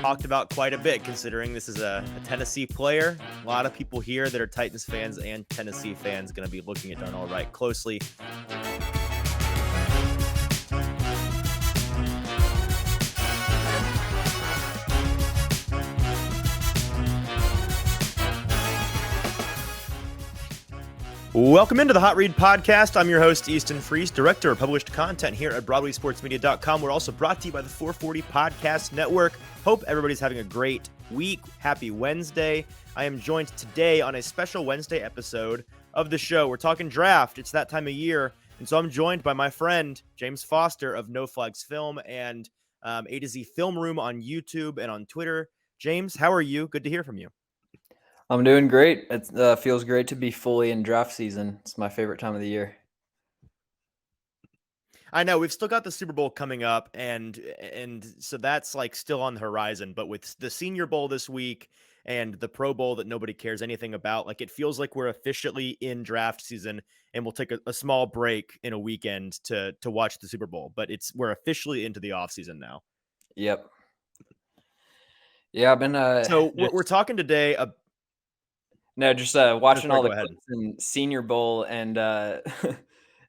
talked about quite a bit, considering this is a Tennessee player. A lot of people here that are Titans fans and Tennessee fans going to be looking at Darnell Wright closely. Welcome into the Hot Read Podcast. I'm your host, Easton Freeze, director of published content here at BroadwaySportsMedia.com. We're also brought to you by the 440 Podcast Network. Hope everybody's having a great week. Happy Wednesday. I am joined today on a special Wednesday episode of the show. We're talking draft. It's that time of year. And so I'm joined by my friend, James Foster of No Flags Film and AtoZ Film Room on YouTube and on Twitter. James, how are you? Good to hear from you. I'm doing great. It feels great to be fully in draft season. It's my favorite time of the year. I know we've still got the Super Bowl coming up, and so that's like still on the horizon. But with the Senior Bowl this week and the Pro Bowl that nobody cares anything about, like it feels like we're officially in draft season, and we'll take a small break in a weekend to watch the Super Bowl. But we're officially into the off season now. Yep. Yeah, I've been. So we're talking today. Just watching all the clips in Senior Bowl, and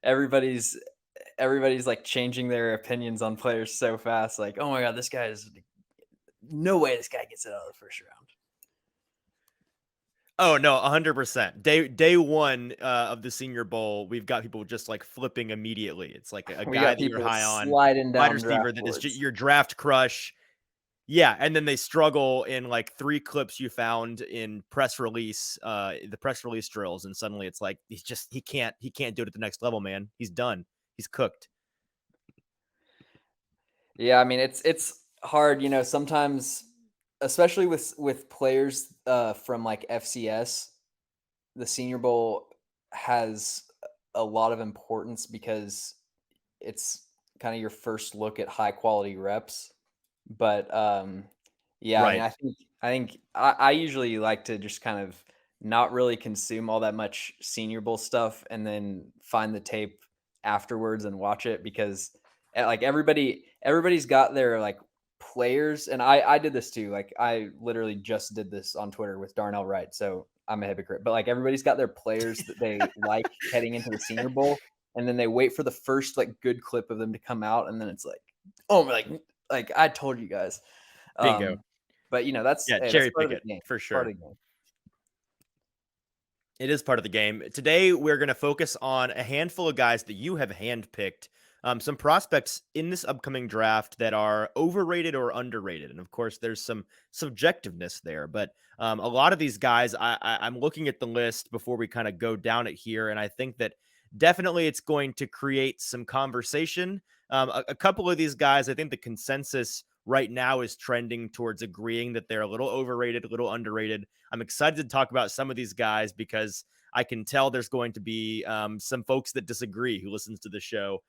everybody's like changing their opinions on players so fast. Like, oh my God, this guy is no way. This guy gets it out of the first round. Oh no, 100%. Day one of the Senior Bowl, we've got people just like flipping immediately. It's like a guy that you're high on, sliding down wide receiver that is your draft crush. Yeah, and then they struggle in like 3 clips you found in press release, the press release drills, and suddenly it's like he can't do it at the next level, man. He's done. He's cooked. Yeah, I mean it's hard, sometimes, especially with players from like FCS. The Senior Bowl has a lot of importance because it's kind of your first look at high quality reps. But yeah, right. I mean, I think I usually like to just kind of not really consume all that much Senior Bowl stuff and then find the tape afterwards and watch it, because like everybody's got their like players, and I did this too. Like I literally just did this on Twitter with Darnell Wright, so I'm a hypocrite. But like everybody's got their players that they like heading into the Senior Bowl, and then they wait for the first like good clip of them to come out, and then it's like, oh my, like I told you guys. Bingo. But that's cherry part pick of the game, for sure. Part of the game. It is part of the game. Today, we're going to focus on a handful of guys that you have handpicked, some prospects in this upcoming draft that are overrated or underrated. And of course, there's some subjectiveness there. But a lot of these guys, I'm looking at the list before we kind of go down it here, and I think that definitely it's going to create some conversation. A couple of these guys, I think the consensus right now is trending towards agreeing that they're a little overrated, a little underrated. I'm excited to talk about some of these guys because I can tell there's going to be some folks that disagree who listens to the show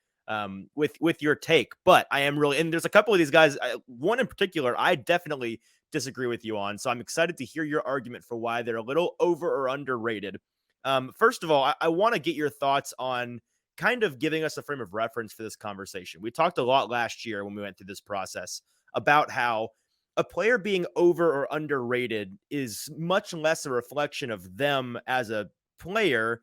with your take. But I am really, and there's a couple of these guys, one in particular, I definitely disagree with you on. So I'm excited to hear your argument for why they're a little over or underrated. First of all, I want to get your thoughts on kind of giving us a frame of reference for this conversation. We talked a lot last year when we went through this process about how a player being over or underrated is much less a reflection of them as a player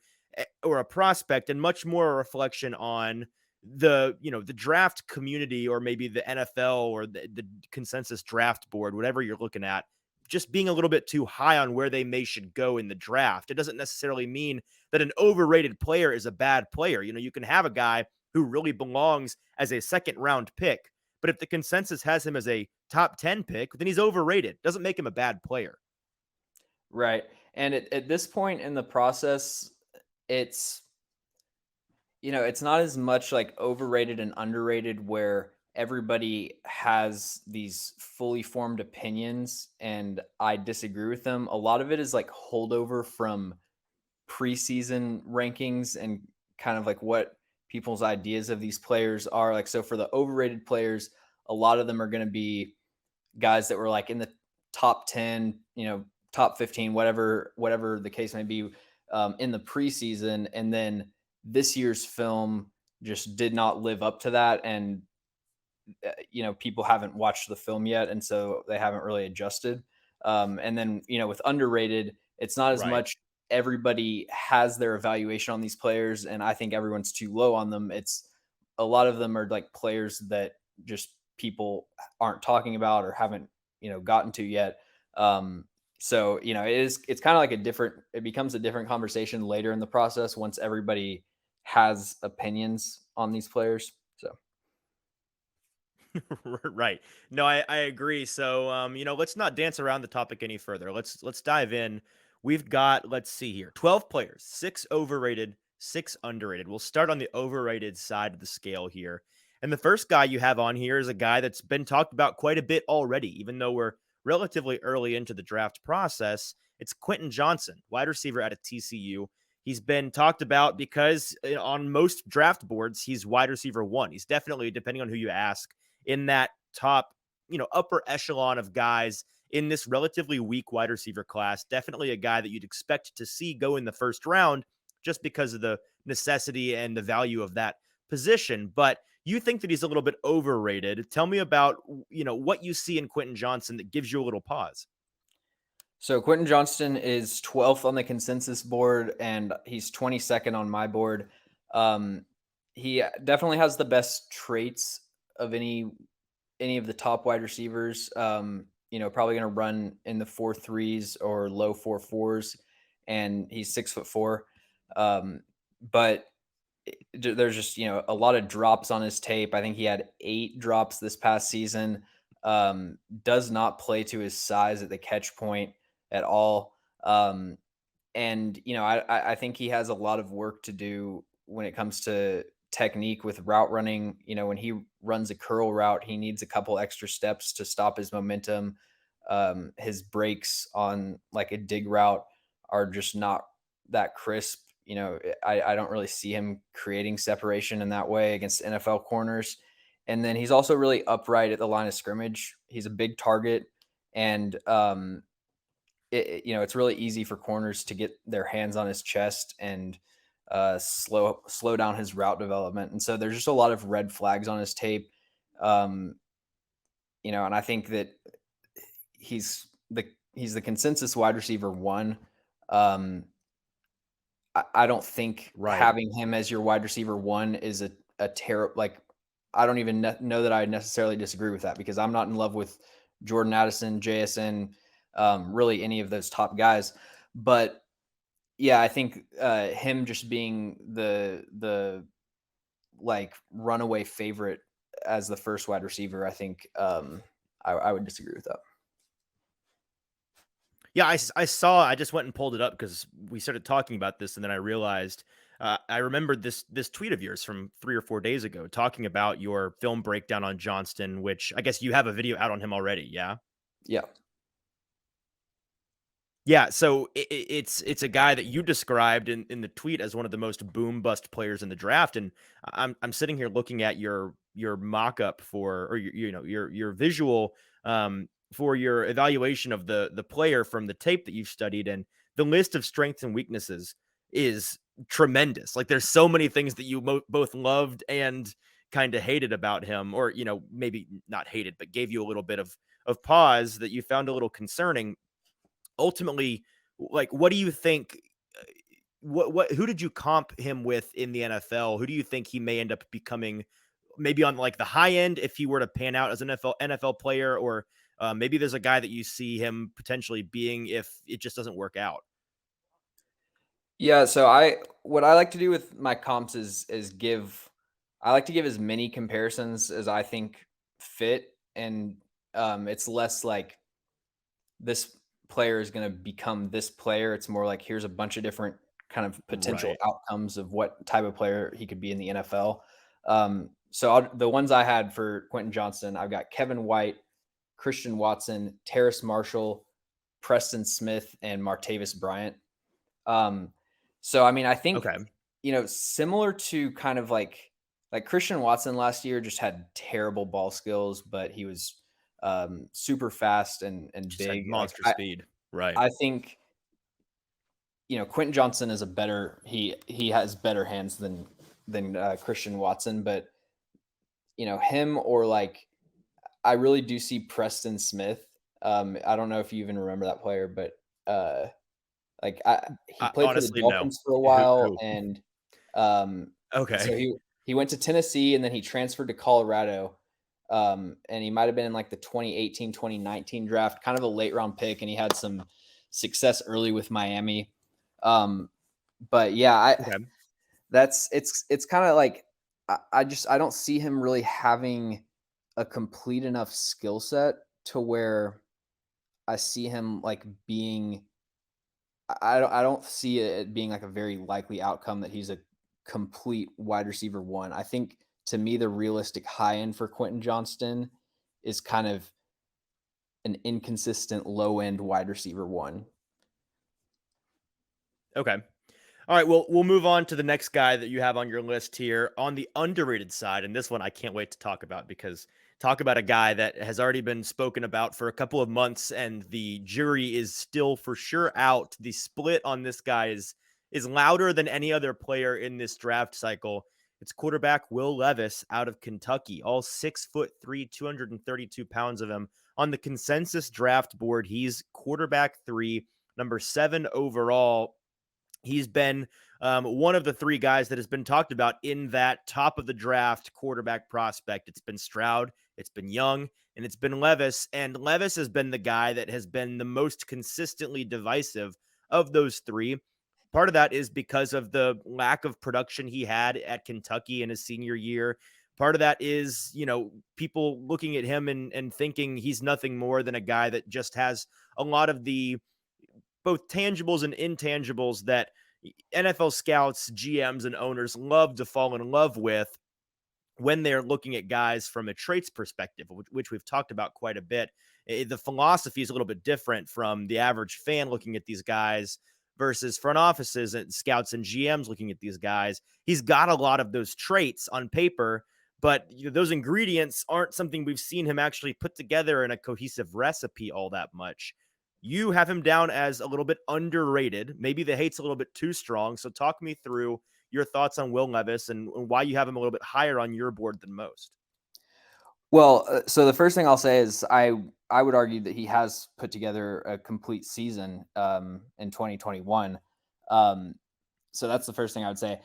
or a prospect, and much more a reflection on the draft community, or maybe the NFL or the consensus draft board, whatever you're looking at, just being a little bit too high on where they should go in the draft. It doesn't necessarily mean that an overrated player is a bad player. You can have a guy who really belongs as a second round pick, but if the consensus has him as a top 10 pick, then he's overrated. Doesn't make him a bad player. Right. And at this point in the process, it's not as much like overrated and underrated where everybody has these fully formed opinions and I disagree with them. A lot of it is like holdover from preseason rankings and kind of like what people's ideas of these players are. Like, so for the overrated players, a lot of them are going to be guys that were like in the top 10, top 15, whatever the case may be, in the preseason. And then this year's film just did not live up to that. And people haven't watched the film yet, and so they haven't really adjusted. And then with underrated, it's not as Right. much. Everybody has their evaluation on these players, and I think everyone's too low on them. It's a lot of them are like players that just people aren't talking about or haven't gotten to yet. So it's kind of like it becomes a different conversation later in the process once everybody has opinions on these players. So Right. No, I agree. So, let's not dance around the topic any further. Let's dive in. We've got, let's see here, 12 players, 6 overrated, 6 underrated. We'll start on the overrated side of the scale here. And the first guy you have on here is a guy that's been talked about quite a bit already, even though we're relatively early into the draft process. It's Quentin Johnston, wide receiver out of TCU. He's been talked about because on most draft boards, he's wide receiver one. He's definitely, depending on who you ask, in that top, upper echelon of guys in this relatively weak wide receiver class. Definitely a guy that you'd expect to see go in the first round just because of the necessity and the value of that position. But you think that he's a little bit overrated. Tell me about, what you see in Quentin Johnston that gives you a little pause. So Quentin Johnston is 12th on the consensus board, and he's 22nd on my board. He definitely has the best traits of any of the top wide receivers. Probably going to run in the 4.3s or low 4.4s, and he's 6'4". But there's just a lot of drops on his tape. I think he had 8 drops this past season. Does not play to his size at the catch point at all. And I think he has a lot of work to do when it comes to technique with route running. When he runs a curl route, he needs a couple extra steps to stop his momentum. His breaks on like a dig route are just not that crisp. I don't really see him creating separation in that way against NFL corners. And then he's also really upright at the line of scrimmage. He's a big target, and it's really easy for corners to get their hands on his chest and slow down his route development. And so there's just a lot of red flags on his tape. Um, and I think that he's the consensus wide receiver one. I don't think Right. having him as your wide receiver one is a terrible, like, I don't even know that I necessarily disagree with that, because I'm not in love with Jordan Addison, JSN, really any of those top guys. But yeah, I think him just being the like runaway favorite as the first wide receiver, I think I would disagree with that. Yeah, I saw. I just went and pulled it up because we started talking about this, and then I realized I remembered this tweet of yours from 3 or 4 days ago, talking about your film breakdown on Johnston, which I guess you have a video out on him already. Yeah, Yeah. yeah. So it's a guy that you described in the tweet as one of the most boom bust players in the draft, and I'm sitting here looking at your mock up for, or your visual for your evaluation of the player from the tape that you've studied, and the list of strengths and weaknesses is tremendous. Like there's so many things that you both loved and kind of hated about him, or maybe not hated, but gave you a little bit of pause that you found a little concerning. Ultimately, like, what do you think? What who did you comp him with in the NFL? Who do you think he may end up becoming? Maybe on like the high end if he were to pan out as an NFL player, or maybe there's a guy that you see him potentially being if it just doesn't work out. Yeah, so what I like to do with my comps is give I like to give as many comparisons as I think fit, and it's less like this player is going to become this player. It's more like here's a bunch of different kind of potential Right. outcomes of what type of player he could be in the NFL. So the ones I had for Quentin Johnston, I've got Kevin White, Christian Watson, Terrace Marshall, Preston Smith, and Martavis Bryant. Um, so I mean, I think Okay. similar to kind of like Christian Watson last year just had terrible ball skills, but he was super fast and Just had big. Like monster speed. Right. I think Quentin Johnston is a better he has better hands than Christian Watson, but him or like I really do see Preston Smith. I don't know if you even remember that player, but he played for the Honestly, no. Dolphins for a while, Who? and um, Okay. so he went to Tennessee and then he transferred to Colorado. And he might have been in like the 2018, 2019 draft, kind of a late round pick, and he had some success early with Miami. But yeah, Okay. it's kind of like I don't see him really having a complete enough skill set to where I see him like being I don't see it being like a very likely outcome that he's a complete wide receiver one. I think to me the realistic high end for Quentin Johnston is kind of an inconsistent low end wide receiver one. Okay. All right, well, we'll move on to the next guy that you have on your list here on the underrated side. And this one I can't wait to talk about because talk about a guy that has already been spoken about for a couple of months and the jury is still for sure out. The split on this guy is louder than any other player in this draft cycle. It's quarterback Will Levis out of Kentucky, all 6'3", 232 pounds of him. On the consensus draft board, he's quarterback 3, number 7 overall. He's been one of the 3 guys that has been talked about in that top of the draft quarterback prospect. It's been Stroud, it's been Young, and it's been Levis. And Levis has been the guy that has been the most consistently divisive of those 3. Part of that is because of the lack of production he had at Kentucky in his senior year. Part of that is, people looking at him and thinking he's nothing more than a guy that just has a lot of the both tangibles and intangibles that NFL scouts, GMs, and owners love to fall in love with when they're looking at guys from a traits perspective, which we've talked about quite a bit. The philosophy is a little bit different from the average fan looking at these guys versus front offices and scouts and GMs looking at these guys. He's got a lot of those traits on paper, but those ingredients aren't something we've seen him actually put together in a cohesive recipe all that much. You have him down as a little bit underrated. Maybe the hate's a little bit too strong. So talk me through your thoughts on Will Levis and why you have him a little bit higher on your board than most. Well, so the first thing I'll say is I would argue that he has put together a complete season in 2021. So that's the first thing I would say.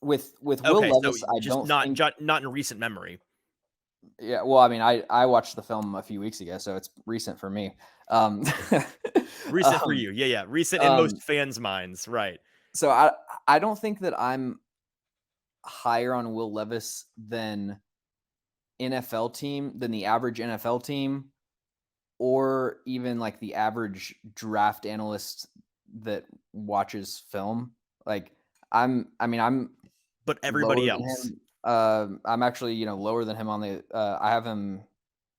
With Will Okay, so Levis, I just don't think. not in recent memory. Yeah, well, I mean, I watched the film a few weeks ago, so it's recent for me. Um, Recent for um, you. Yeah, yeah. Recent in most um, fans' minds. Right. so I don't think that I'm higher on Will Levis than the average NFL team, or even like the average draft analyst that watches film. Like I'm But lower everybody than else. him. I'm actually, lower than him on the. I have him.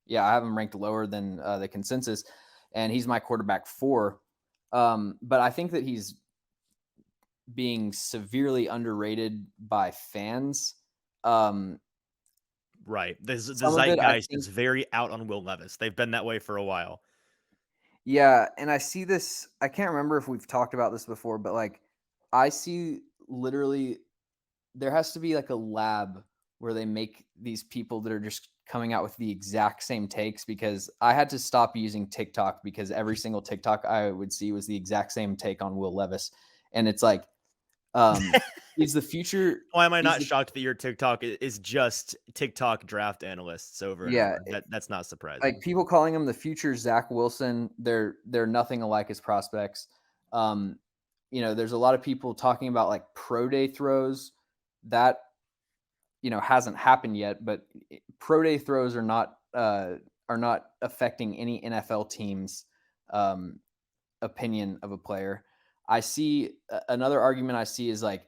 Yeah, I have him ranked lower than the consensus, and he's my quarterback 4. But I think that he's being severely underrated by fans. Um, Right. The some of it, I zeitgeist think, is very out on Will Levis. They've been that way for a while. yeah, and I see this. I can't remember if we've talked about this before, but like, I see literally there has to be like a lab where they make these people that are just coming out with the exact same takes, because I had to stop using TikTok because every single TikTok I would see was the exact same take on Will Levis. And it's like, um, is the future, Why am I is not the, shocked that your TikTok is just TikTok draft analysts over and yeah, over? That's not surprising. like people calling him the future Zach Wilson. They're nothing alike as prospects. Um, there's a lot of people talking about like pro day throws that hasn't happened yet, but pro day throws are not affecting any NFL team's opinion of a player. I see another argument I see is like,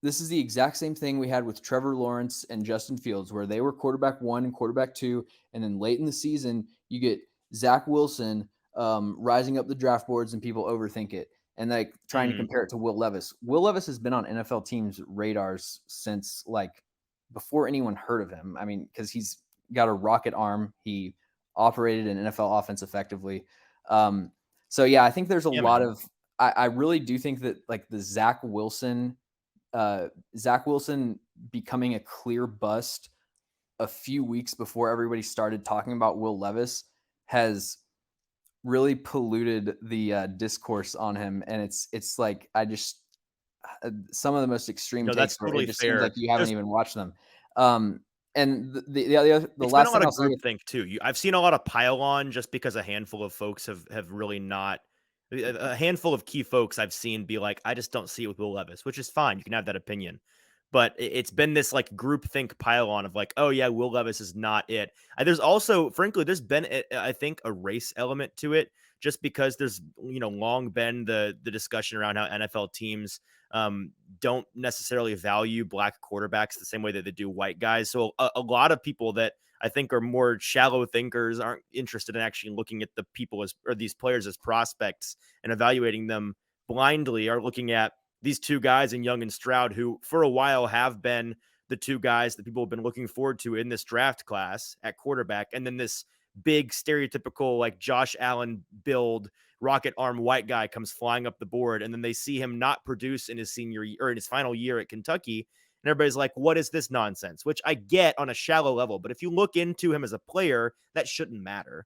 this is the exact same thing we had with Trevor Lawrence and Justin Fields, where they were quarterback 1 and quarterback 2, and then late in the season you get Zach Wilson rising up the draft boards and people overthink it and like trying to Mhm. compare it to Will Levis. Will Levis has been on NFL teams' radars since like before anyone heard of him. I mean, because he's got a rocket arm. He operated an NFL offense effectively. So yeah, I think there's a Yeah, lot man. of. I really do think that like the Zach Wilson becoming a clear bust a few weeks before everybody started talking about Will Levis has really polluted the discourse on him, and it's like I just some of the most extreme No, that's takes where it totally just seems like fair. you haven't There's even watched them. And the It's been a last lot thing I'll of say with groupthink too. I've seen a lot of pile on just because a handful of folks have really not a handful of key folks I've seen be like, I just don't see it with Will Levis, which is fine. You can have that opinion. But it's been this like groupthink pile on of like, oh yeah, Will Levis is not it. There's also, frankly, there's been I think a race element to it, just because there's long been the discussion around how NFL teams um, don't necessarily value black quarterbacks the same way that they do white guys. So a lot of people that I think are more shallow thinkers aren't interested in actually looking at the people as or these players as prospects and evaluating them blindly, are looking at these two guys in Young and Stroud, who for a while have been the two guys that people have been looking forward to in this draft class at quarterback. And then this big stereotypical like Josh Allen build rocket arm white guy comes flying up the board, and then they see him not produce in his senior year or in his final year at Kentucky. And everybody's like, what is this nonsense? Which I get on a shallow level. But if you look into him as a player, that shouldn't matter.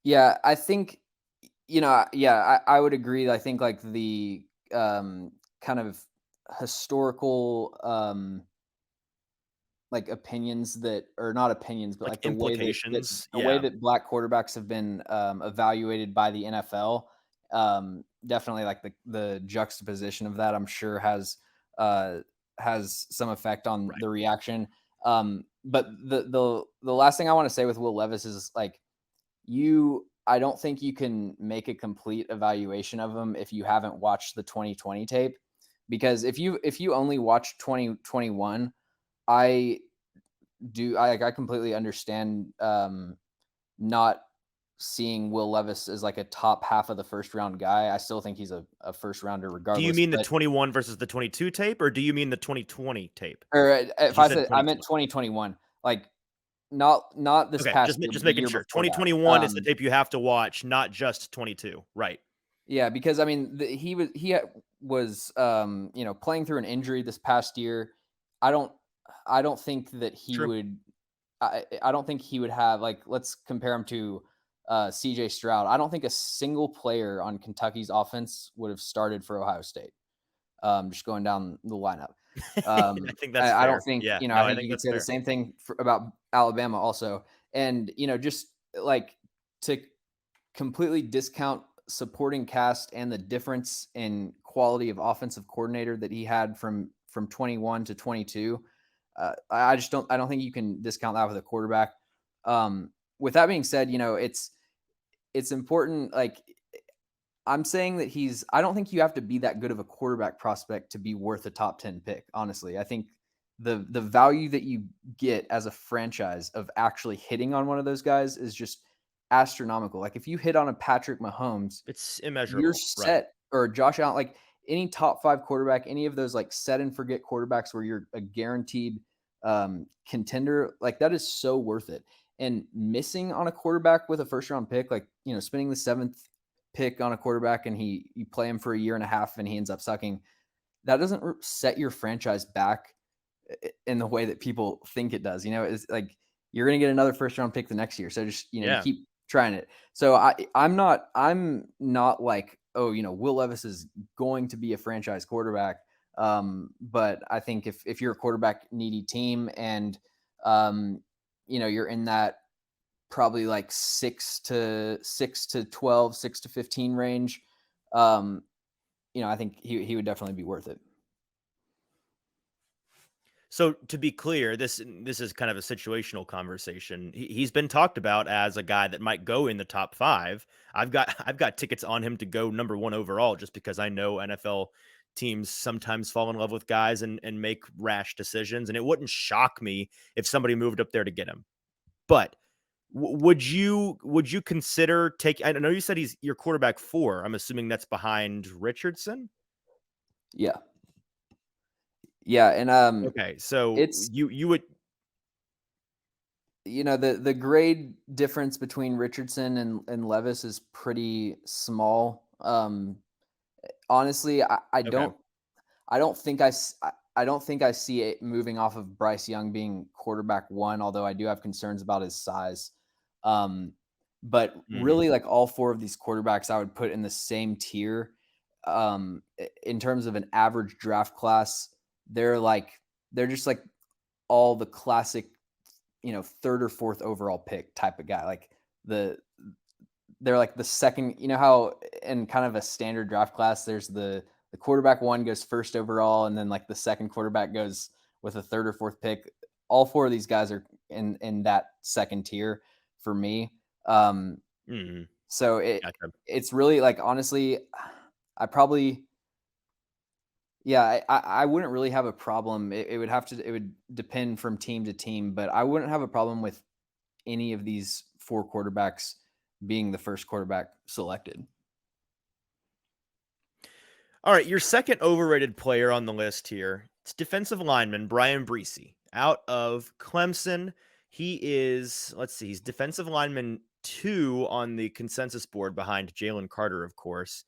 Yeah, I think yeah, I would agree. I think like the kind of historical like opinions that or not opinions, but Like like implications. the way Yeah. that black quarterbacks have been evaluated by the NFL, definitely like the juxtaposition of that, I'm sure uh, has some effect on Right. the reaction. But the last thing I want to say with Will Levis is like I don't think you can make a complete evaluation of him if you haven't watched the 2020 tape, because if you only watch 2021, I I completely understand not seeing Will Levis as like a top half of the first round guy. I still think he's a first rounder Do you regardless. mean the But 21 versus the 22 tape, or do you mean the 2020 tape? or Because if you I said said I meant 2020. 2021, like not this Okay, past just year, but the making year sure. before that. 2021 is the tape you have to watch, not just 22. Right. Yeah, because I mean, was playing through an injury this past year. I don't I don't think that he True. would I don't think he would have like let's compare him to CJ Stroud. I don't think a single player on Kentucky's offense would have started for Ohio State. Just going down the lineup. I think that's I don't fair. think, Yeah. I No, I think think you could that's say the fair. same thing about Alabama also. And, just like to completely discount supporting cast and the difference in quality of offensive coordinator that he had from 21 to 22. I don't think you can discount that with a quarterback. With that being said, it's important. Like I'm saying that I don't think you have to be that good of a quarterback prospect to be worth a top 10 pick. Honestly, I think the value that you get as a franchise of actually hitting on one of those guys is just astronomical. Like if you hit on a Patrick Mahomes, It's you're immeasurable. Right. set, or Josh Allen, like any top 5 quarterback, any of those like set and forget quarterbacks where you're a guaranteed contender, like that is so worth it. And missing on a quarterback with a first round pick, like, spending the 7th pick on a quarterback and you play him for a year and a half and he ends up sucking, that doesn't set your franchise back in the way that people think it does. It's like you're going to get another first round pick the next year. So just, you Yeah. keep trying it. So I'm not like, oh, Will Levis is going to be a franchise quarterback. But I think if you're a quarterback needy team and, you're in that probably like 6 to 12, 6 to 15 range, um, I think he would definitely be worth it. So to be clear, this is kind of a situational conversation. He's been talked about as a guy that might go in the top 5. I've got tickets on him to go number 1 overall, just because I know NFL teams sometimes fall in love with guys and make rash decisions, and it wouldn't shock me if somebody moved up there to get him. But would you consider taking? I know you said he's your quarterback 4. I'm assuming that's behind Richardson. Yeah. Yeah. And Okay, so it's you would. the grade difference between Richardson and Levis is pretty small. Honestly, I Okay. don't think I don't think I see it moving off of Bryce Young being quarterback one, although I do have concerns about his size. But Mhm. really, like all four of these quarterbacks, I would put in the same tier. In terms of an average draft class, they're just like all the classic, third or fourth overall pick type of guy. Like the they're like the second, how in kind of a standard draft class, there's the quarterback one goes first overall, and then like the second quarterback goes with a third or fourth pick. All four of these guys are in that second tier for me. Um, Mhm. so Gotcha. it's really like honestly, I probably yeah, I wouldn't really have a problem. It would depend from team to team, but I wouldn't have a problem with any of these four quarterbacks being the first quarterback selected. All right, your second overrated player on the list here. It's defensive lineman Bryan Bresee out of Clemson. He is, let's see, he's defensive lineman 2 on the consensus board behind Jalen Carter, of course.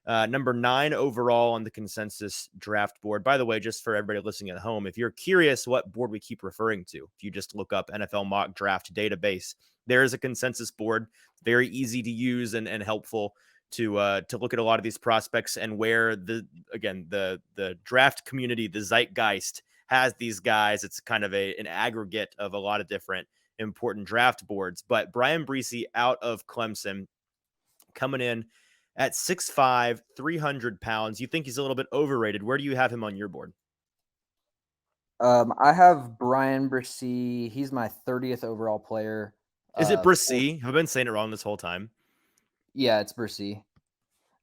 Number 9 overall on the consensus draft board. By the way, just for everybody listening at home, if you're curious what board we keep referring to, if you just look up NFL mock draft database, there is a consensus board, very easy to use and helpful to look at a lot of these prospects and where the draft community, the zeitgeist has these guys. It's kind of an aggregate of a lot of different important draft boards. But Bryan Bresee out of Clemson coming in at 6'5", 300 pounds. You think he's a little bit overrated. Where do you have him on your board? I have Bryan Bresee. He's my 30th overall player. Is it Fourth, Bresee? I've been saying it wrong this whole time. yeah, it's Bresee.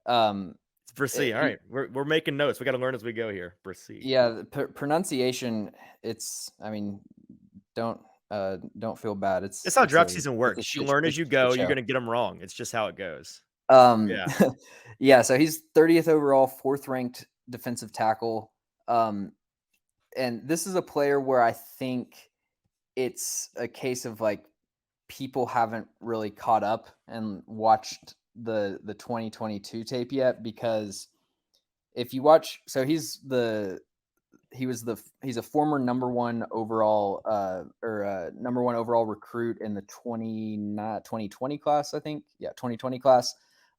Um, It's Bresee. All right. We're making notes. We got to learn as we go here. Bresee. yeah, the pronunciation. I mean, don't don't feel bad. It's how draft season works. You learn as It's you a shit go. You're show. gonna get them wrong. It's just how it goes. Um, Yeah. yeah, so he's 30th overall, fourth ranked defensive tackle. And this is a player where I think it's a case of like people haven't really caught up and watched the 2022 tape yet, because if you watch, so he's a former number one overall number one overall recruit in the 2020 class, I think. Yeah, 2020 class.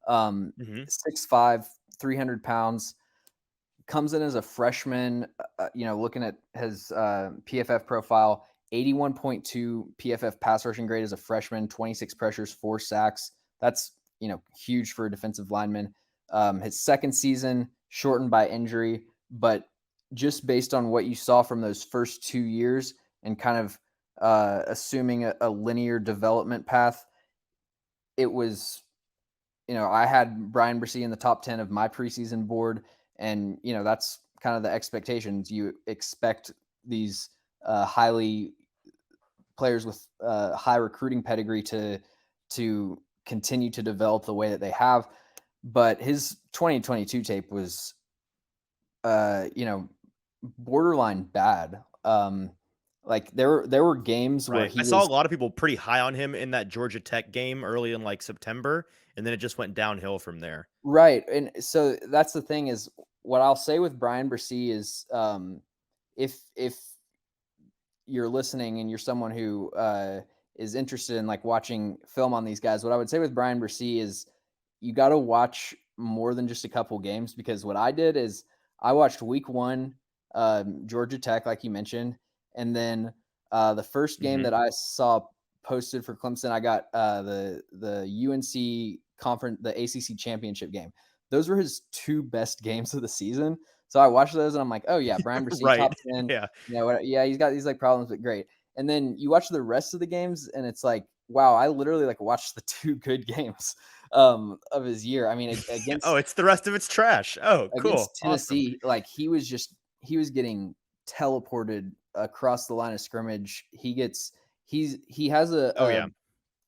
Mhm. 6'5", 300 pounds, comes in as a freshman. Looking at his PFF profile, 81.2 PFF pass rushing grade as a freshman, 26 pressures, 4 sacks. That's huge for a defensive lineman. His second season shortened by injury, but just based on what you saw from those first 2 years and kind of assuming a linear development path, it was, I had Bryan Bresee in the top 10 of my preseason board. And, that's kind of the expectations. You expect these highly players with high recruiting pedigree to continue to develop the way that they have. But his 2022 tape was, borderline bad. Like there were games where Right. I he saw a was lot of people pretty high on him in that Georgia Tech game early in like September, and then it just went downhill from there. right. And so that's the thing is what I'll say with Bryan Bresee is if you're listening and you're someone who is interested in like watching film on these guys, what I would say with Bryan Bresee is you got to watch more than just a couple games, because what I did is I watched week one, Georgia Tech, like you mentioned, and then the first game Mhm. that I saw posted for Clemson, I got the UNC conference, the ACC championship game. Those were his two best games of the season. So I watched those and I'm like, oh yeah, Bryan Bresee, Right. top 10. Yeah. Yeah, he's got these like problems, but great. And then you watch the rest of the games and it's like, wow, I literally like watched the two good games of his year. I mean, Oh, it's the rest of it's trash. Oh, cool. against Awesome. Tennessee, like he was getting teleported across the line of scrimmage. He has Oh, yeah.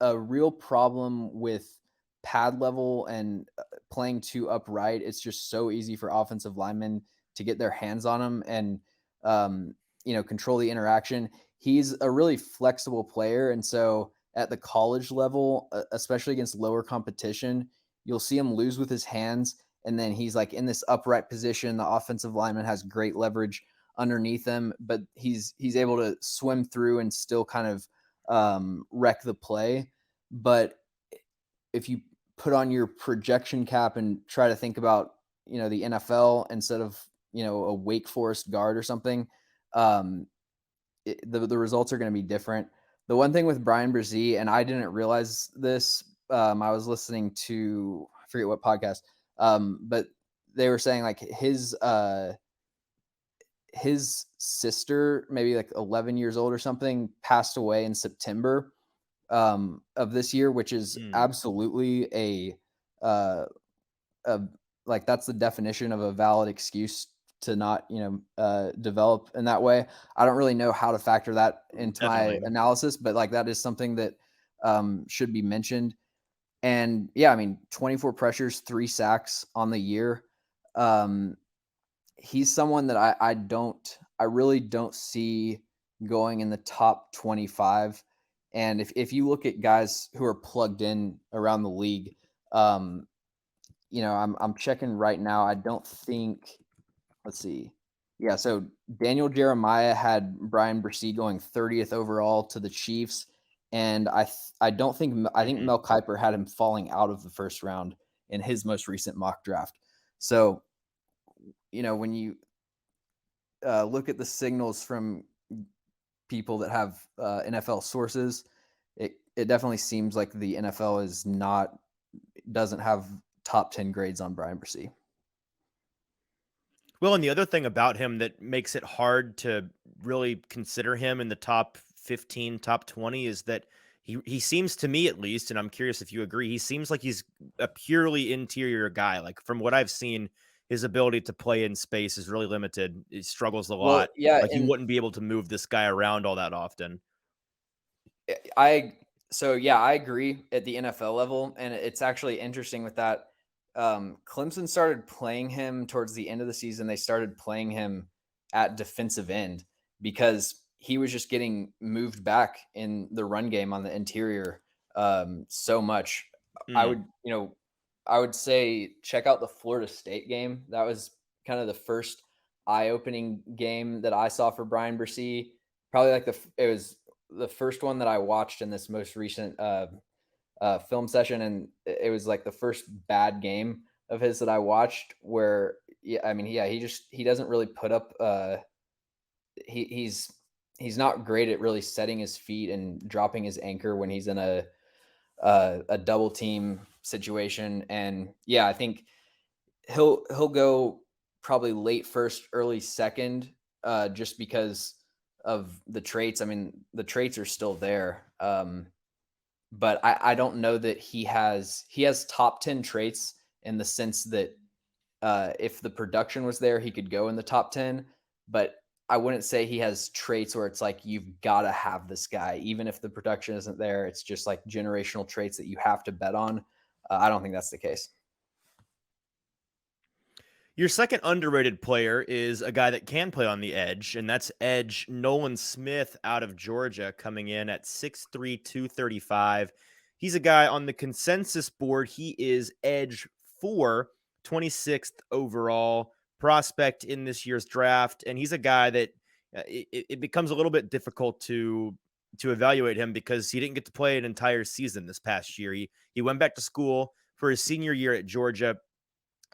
a real problem with pad level and playing too upright. It's just so easy for offensive linemen to get their hands on him and control the interaction. He's a really flexible player, and so at the college level, especially against lower competition, you'll see him lose with his hands, and then he's like in this upright position. The offensive lineman has great leverage underneath him, but he's able to swim through and still kind of wreck the play. But if you put on your projection cap and try to think about, the NFL instead of, a Wake Forest guard or something, the results are going to be different. The one thing with Bryan Bresee, and I didn't realize this, I was listening to, I forget what podcast, but they were saying like his sister, maybe like 11 years old or something, passed away in September of this year, which is absolutely uh, a like that's the definition of a valid excuse to not develop in that way. I don't really know how to factor that into my Definitely. analysis, but like that is something that should be mentioned. And yeah, I mean, 24 pressures, 3 sacks on the year. He's someone that I really don't see going in the top 25. And if you look at guys who are plugged in around the league, I'm checking right now. I don't think, let's see. Yeah, so Daniel Jeremiah had Bryan Bresee going 30th overall to the Chiefs, and I don't think I think Mel Kiper had him falling out of the first round in his most recent mock draft. So, when you look at the signals from people that have NFL sources, it definitely seems like the NFL doesn't have top 10 grades on Bryan Bresee. Well, and the other thing about him that makes it hard to really consider him in the top 15, top 20 is that he seems to me at least, and I'm curious if you agree, he seems like he's a purely interior guy. Like from what I've seen, his ability to play in space is really limited. He struggles a Well, lot. yeah, Like you and wouldn't be able to move this guy around all that often. I so yeah, I agree at the NFL level, and it's actually interesting with that. Clemson started playing him towards the end of the season. They started playing him at defensive end because he was just getting moved back in the run game on the interior so much. I Mm. would, I would say check out the Florida State game. That was kind of the first eye-opening game that I saw for Bryan Bresee. Probably like it was the first one that I watched in this most recent film session, and it was like the first bad game of his that I watched. Where yeah, I mean, yeah, he doesn't really put up. He's not great at really setting his feet and dropping his anchor when he's in a double team situation. And yeah, I think he'll go probably late first, early second, just because of the traits. I mean, the traits are still there. But I don't know that he has top 10 traits in the sense that if the production was there, he could go in the top 10. But I wouldn't say he has traits where it's like you've got to have this guy, even if the production isn't there. It's just like generational traits that you have to bet on. I don't think that's the case. Your second underrated player is a guy that can play on the edge, and that's edge Nolan Smith out of Georgia, coming in at 6'3", 235. He's a guy on the consensus board. He is edge 4, 26th overall prospect in this year's draft, and he's a guy that it becomes a little bit difficult to evaluate him because he didn't get to play an entire season this past year. He went back to school for his senior year at Georgia,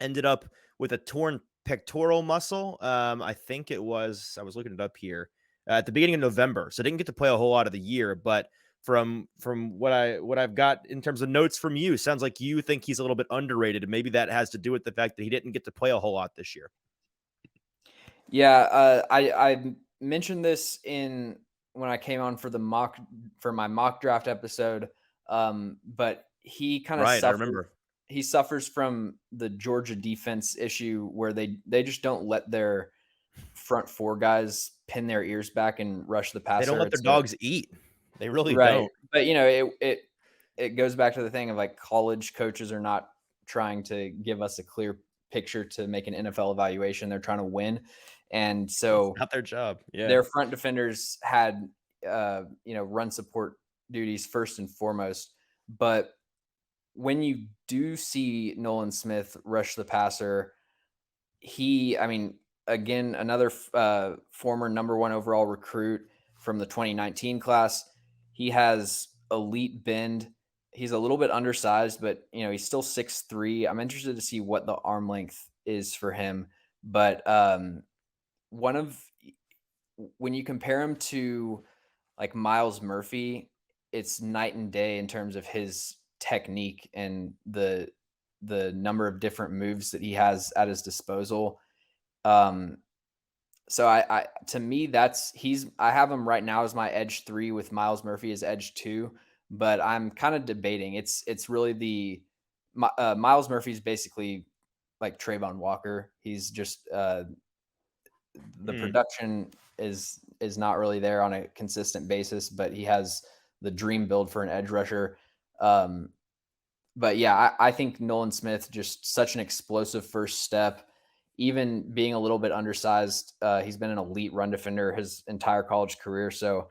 ended up with a torn pectoral muscle. I think it was, I was looking it up here at the beginning of November. So didn't get to play a whole lot of the year, but from what I've got in terms of notes from you, sounds like you think he's a little bit underrated. And maybe that has to do with the fact that he didn't get to play a whole lot this year. Yeah, I mentioned this in when I came on for my mock draft episode. But he kind of Right. I suffers. remember. He suffers from the Georgia defense issue where they just don't let their front four guys pin their ears back and rush the They don't passer. let their It's a dogs eat. They really right, don't. but it goes back to the thing of like college coaches are not trying to give us a clear picture to make an NFL evaluation. They're trying to win, and It's so not their job. Yeah. their front defenders had run support duties first and foremost. But when you do see Nolan Smith rush the passer, I mean, again, another former number 1 overall recruit from the 2019 class. He has elite bend. He's a little bit undersized, but he's still 6'3". I'm interested to see what the arm length is for him. But one of when you compare him to like Miles Murphy, it's night and day in terms of his technique and the number of different moves that he has at his disposal. Um, so I to me I have him right now as my edge 3 with Miles Murphy as edge 2, but I'm kind of debating. It's really Miles Murphy's basically like Trayvon Walker. He's just the Hmm. production is not really there on a consistent basis, but he has the dream build for an edge rusher. Um, but yeah, I think Nolan Smith, just such an explosive first step. Even being a little bit undersized, he's been an elite run defender his entire college career. So,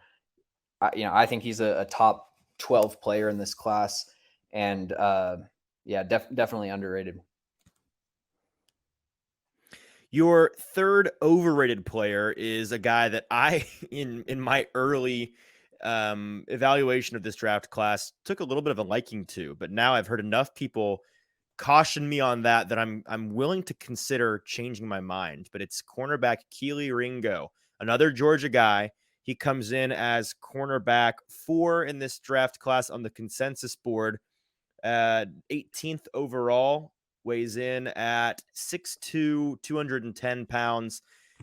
I think he's a top 12 player in this class, and yeah, definitely underrated. Your third overrated player is a guy that I, in my early evaluation of this draft class, took a little bit of a liking to, but now I've heard enough people caution me on that I'm willing to consider changing my mind. But it's cornerback Kelee Ringo, another Georgia guy. He comes in as cornerback 4 in this draft class on the consensus board, 18th overall, weighs in at 6'2", 210 pounds.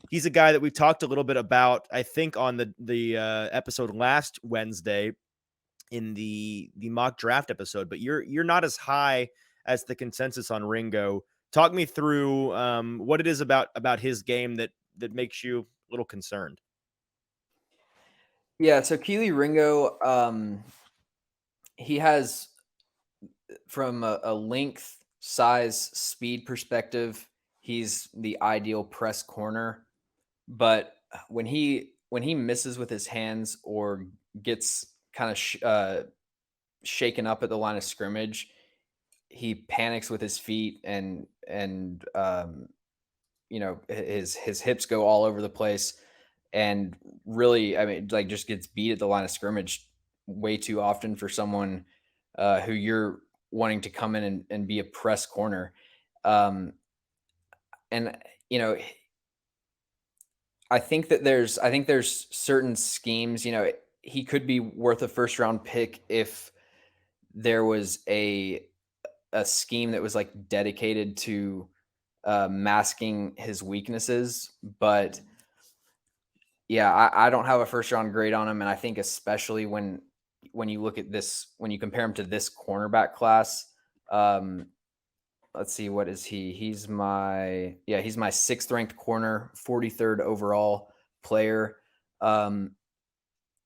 He's a guy that we talked a little bit about, I think, on the episode last Wednesday in the mock draft episode. But you're not as high as the consensus on Ringo. Talk me through what it is about his game that makes you a little concerned. Yeah, so Keely Ringo, he has, from a length, size, speed perspective, he's the ideal press corner. But when he misses with his hands or gets kind of shaken up at the line of scrimmage, he panics with his feet, and his hips go all over the place, and really, I mean, like, just gets beat at the line of scrimmage way too often for someone who you're wanting to come in and be a press corner. Um, and you know, I think there's certain schemes. He could be worth a first round pick if there was a scheme that was like dedicated to masking his weaknesses. But yeah, I don't have a first round grade on him, and I think especially when you look at this, when you compare him to this cornerback class. Um, let's see, what is he? He's my sixth ranked corner, 43rd overall player. Um,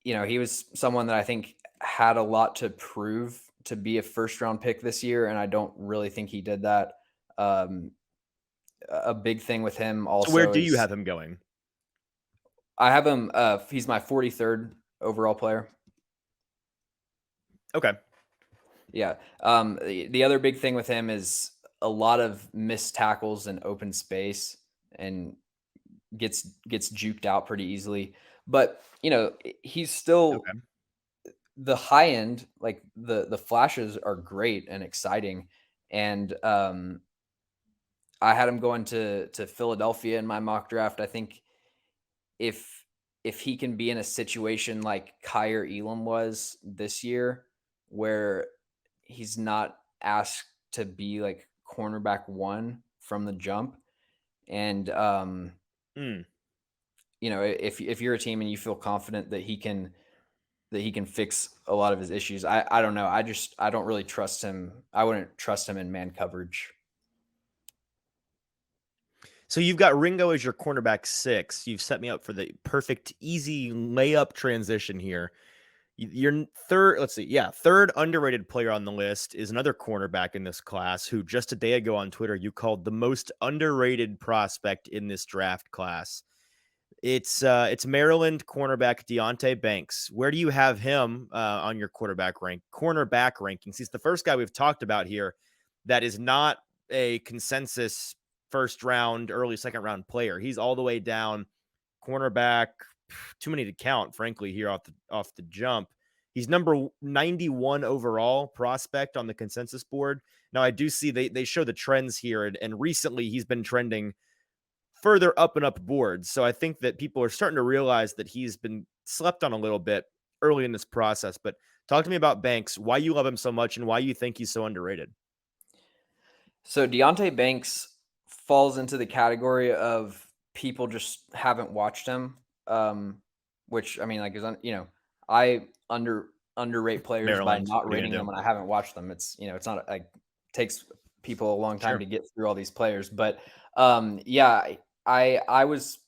he was someone that I think had a lot to prove to be a first round pick this year, and I don't really think he did that. Um, a big thing with him So where also do you is have him going? I have him. He's my 43rd overall player. Okay. Yeah. The other big thing with him is a lot of missed tackles in open space, and gets juked out pretty easily. But he's still Okay. the high end. Like the flashes are great and exciting, and I had him going to Philadelphia in my mock draft. I think if if he can be in a situation like Kyer Elam was this year, where he's not asked to be like cornerback 1 from the jump, and Hmm. if you're a team and you feel confident that he can fix a lot of his issues, I don't know. I don't really trust him. I wouldn't trust him in man coverage. So you've got Ringo as your cornerback 6. You've set me up for the perfect, easy layup transition here. Your third, let's see, yeah, third underrated player on the list is another cornerback in this class who just a day ago on Twitter you called the most underrated prospect in this draft class. It's Maryland cornerback Deonte Banks. Where do you have him on your cornerback rankings? He's the first guy we've talked about here that is not a consensus first round, early second round player. He's all the way down, cornerback, too many to count, frankly, here off the jump. He's number 91 overall prospect on the consensus board. Now, I do see they show the trends here, and recently he's been trending further up and up boards. So I think that people are starting to realize that he's been slept on a little bit early in this process. But talk to me about Banks, why you love him so much, and why you think he's so underrated. So Deonte Banks falls into the category of people just haven't watched him. Which I mean, like, I underrate players by Maryland, not what are you rating gonna them do? when I haven't watched them. It's not like takes people a long time Sure. to get through all these players. But yeah, I was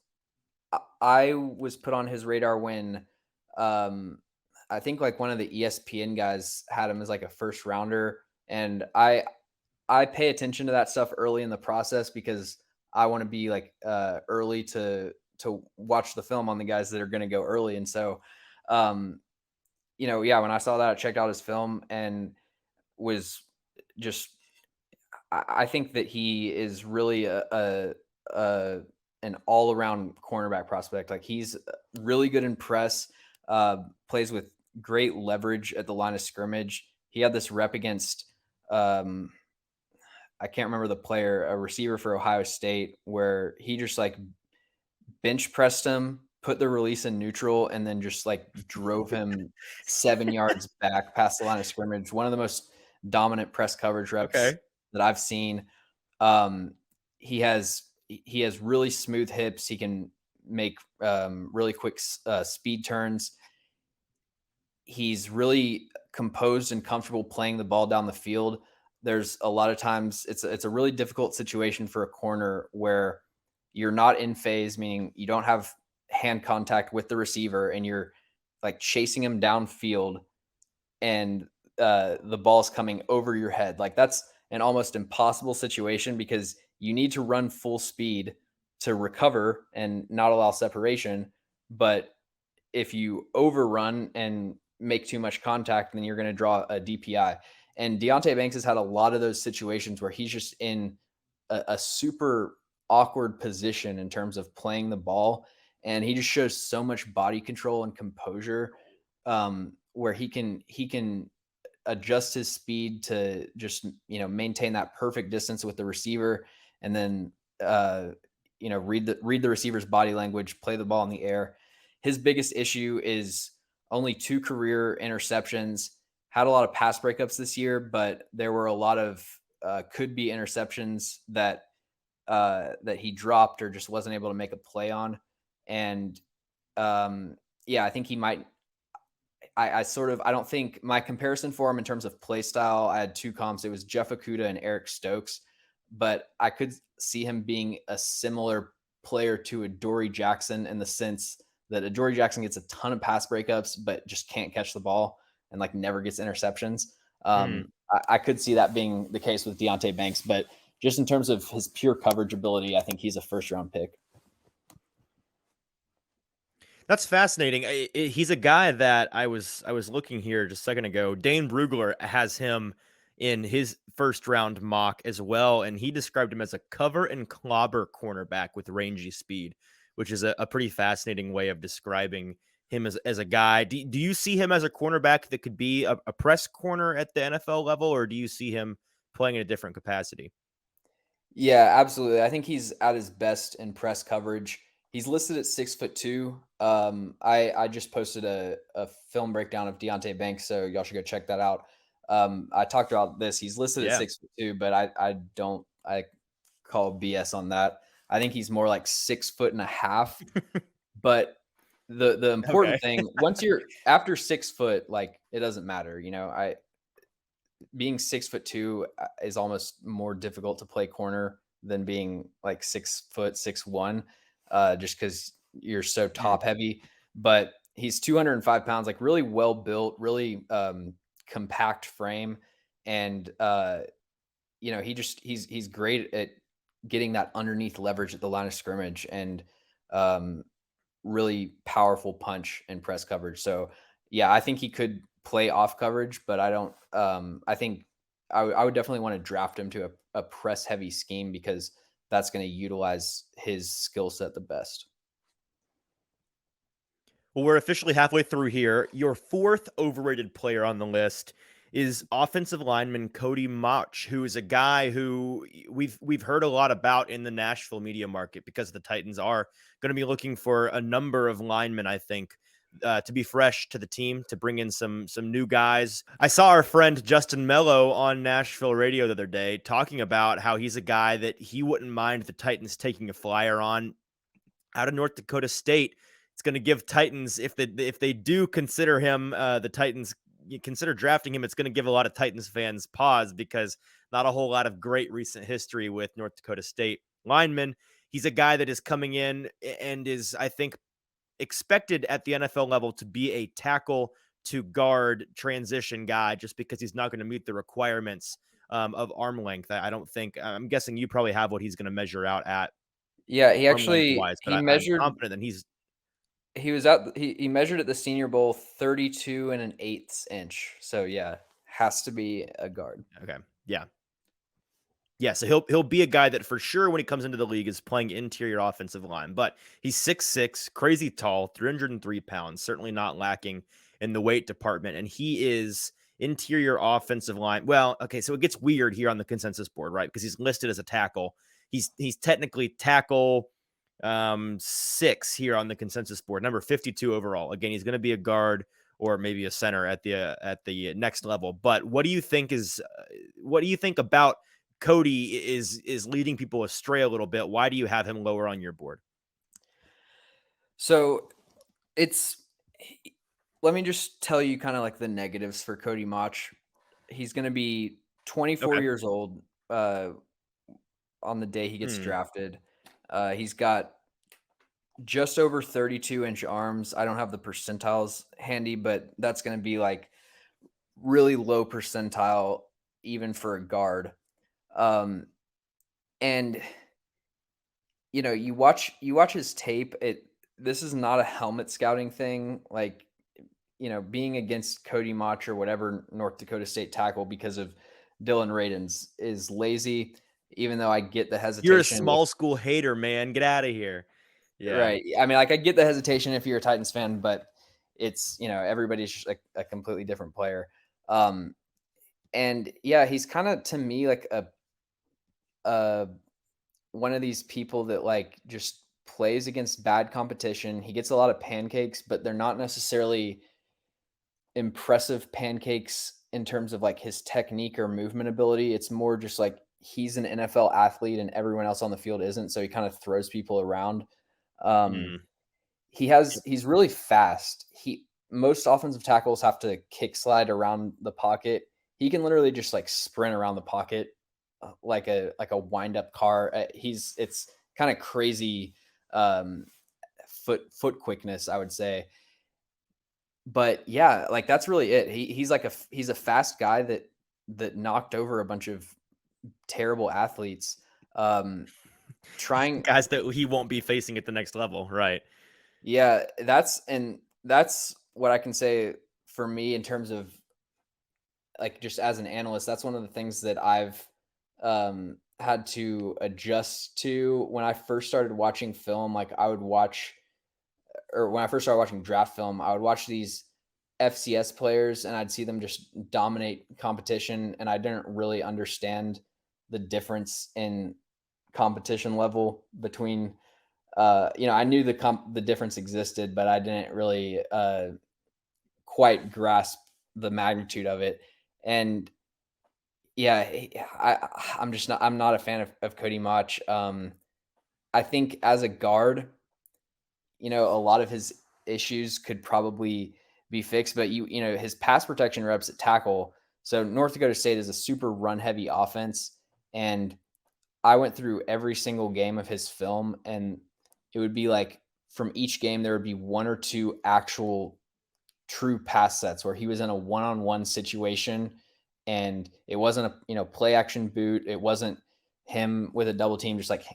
I was put on his radar when um I think like one of the ESPN guys had him as like a first rounder. And I pay attention to that stuff early in the process because I want to be like early to watch the film on the guys that are going to go early. And so, um, yeah, when I saw that, I checked out his film and was just, I think that he is really a an all around cornerback prospect. Like he's really good in press, plays with great leverage at the line of scrimmage. He had this rep against, um, I can't remember the player, a receiver for Ohio State, where he just like bench pressed him, put the release in neutral, and then just like drove him 7 yards back past the line of scrimmage. One of the most dominant press coverage reps Okay. that I've seen. Um, he has really smooth hips. He can make really quick speed turns. He's really composed and comfortable playing the ball down the field. There's a lot of times it's a really difficult situation for a corner where you're not in phase, meaning you don't have hand contact with the receiver and you're like chasing him downfield and the ball's coming over your head. Like that's an almost impossible situation because you need to run full speed to recover and not allow separation. But if you overrun and make too much contact, then you're going to draw a DPI. And Deonte Banks has had a lot of those situations where he's just in a super awkward position in terms of playing the ball. And he just shows so much body control and composure, where he can adjust his speed to just maintain that perfect distance with the receiver, and then uh, read the receiver's body language, play the ball in the air. His biggest issue is only 2 career interceptions. Had a lot of pass breakups this year, but there were a lot of could be interceptions that he dropped or just wasn't able to make a play on. And yeah, I think he might. I don't think my comparison for him in terms of play style, I had 2 comps. It was Jeff Okudah and Eric Stokes, but I could see him being a similar player to a Dory Jackson in the sense that a Dory Jackson gets a ton of pass breakups, but just can't catch the ball and like never gets interceptions. Mhm. I could see that being the case with Deonte Banks, but just in terms of his pure coverage ability, I think he's a first round pick. That's fascinating. He's a guy that I was looking here just a second ago. Dane Brugler has him in his first round mock as well, and he described him as a cover and clobber cornerback with rangy speed, which is a pretty fascinating way of describing him as a guy. Do you see him as a cornerback that could be a press corner at the NFL level, or do you see him playing in a different capacity? Yeah, absolutely. I think he's at his best in press coverage. He's listed at 6'2". I just posted a film breakdown of Deonte Banks, so y'all should go check that out. I talked about this. He's listed at Yeah. 6'2", but I call BS on that. I think he's more like 6'1.5". But the Okay. important thing, once you're after 6 foot, like it doesn't matter. I being 6'2" is almost more difficult to play corner than being like 6 foot 6'1", just because you're so Mhm. top heavy. But he's 205 pounds, like really well built, really compact frame, and he's great at getting that underneath leverage at the line of scrimmage and um, really powerful punch and press coverage. So yeah, I think he could play off coverage, but I don't. I think I would definitely want to draft him to a press heavy scheme because that's going to utilize his skill set the best. Well, we're officially halfway through here. Your fourth overrated player on the list is offensive lineman Cody Mauch, who is a guy who we've heard a lot about in the Nashville media market because the Titans are going to be looking for a number of linemen, I think, to be fresh to the team, to bring in some new guys. I saw our friend Justin Mello on Nashville radio the other day talking about how he's a guy that he wouldn't mind the Titans taking a flyer on out of North Dakota State. It's going to give Titans, if they do consider him, the Titans consider drafting him, it's going to give a lot of Titans fans pause because not a whole lot of great recent history with North Dakota State linemen. He's a guy that is coming in and is, I think, expected at the NFL level to be a tackle to guard transition guy just because he's not going to meet the requirements of arm length. I don't think, I'm guessing you probably have what he's going to measure out at Yeah, arm length wise, but he I'm measured confident that he's he measured at the Senior Bowl 32 and an eighth inch. So yeah, has to be a guard. okay. Yeah. Yeah, so he'll be a guy that for sure when he comes into the league is playing interior offensive line, but he's 6'6", crazy tall, 303 pounds, certainly not lacking in the weight department, and he is interior offensive line. Well, okay, so it gets weird here on the consensus board, right? Because he's listed as a tackle. He's technically tackle 6 here on the consensus board, number 52 overall. Again, he's going to be a guard or maybe a center at the next level. But what do you think about Cody is leading people astray a little bit? Why do you have him lower on your board? So let me just tell you kind of like the negatives for Cody Mauch. He's going to be 24 Okay. years old on the day he gets Hmm. drafted. He's got just over 32-inch arms. I don't have the percentiles handy, but that's going to be like really low percentile even for a guard. And you watch his tape. This is not a helmet scouting thing. Like, being against Cody Mauch or whatever North Dakota State tackle because of Dylan Radins is lazy. Even though I get the hesitation. You're a small school hater, man. Get out of here. Yeah. Right. I mean, like, I get the hesitation if you're a Titans fan, but it's, everybody's just a completely different player. And yeah, he's kind of, to me, like a one of these people that like just plays against bad competition. He gets a lot of pancakes, but they're not necessarily impressive pancakes in terms of like his technique or movement ability. It's more just like he's an NFL athlete and everyone else on the field isn't, so he kind of throws people around. Mm. He's really fast. Most offensive tackles have to kick slide around the pocket. He can literally just like sprint around the pocket like a wind up car. It's kind of crazy foot quickness, I would say. But yeah, like that's really it. He's a fast guy that knocked over a bunch of terrible athletes. Trying guys that he won't be facing at the next level, right? Yeah, that's what I can say for me in terms of like just as an analyst. That's one of the things that I've had to adjust to when I first started watching film. Like I would watch, or when I first started watching draft film, I would watch these FCS players and I'd see them just dominate competition, and I didn't really understand the difference in competition level between I knew the difference existed, but I didn't really quite grasp the magnitude of it. And yeah, I'm not a fan of Cody Mauch. I think as a guard, a lot of his issues could probably be fixed, but his pass protection reps at tackle. So North Dakota State is a super run heavy offense, and I went through every single game of his film, and it would be like from each game there would be one or two actual true pass sets where he was in a one-on-one situation, and it wasn't a play action boot. It wasn't him with a double team, just like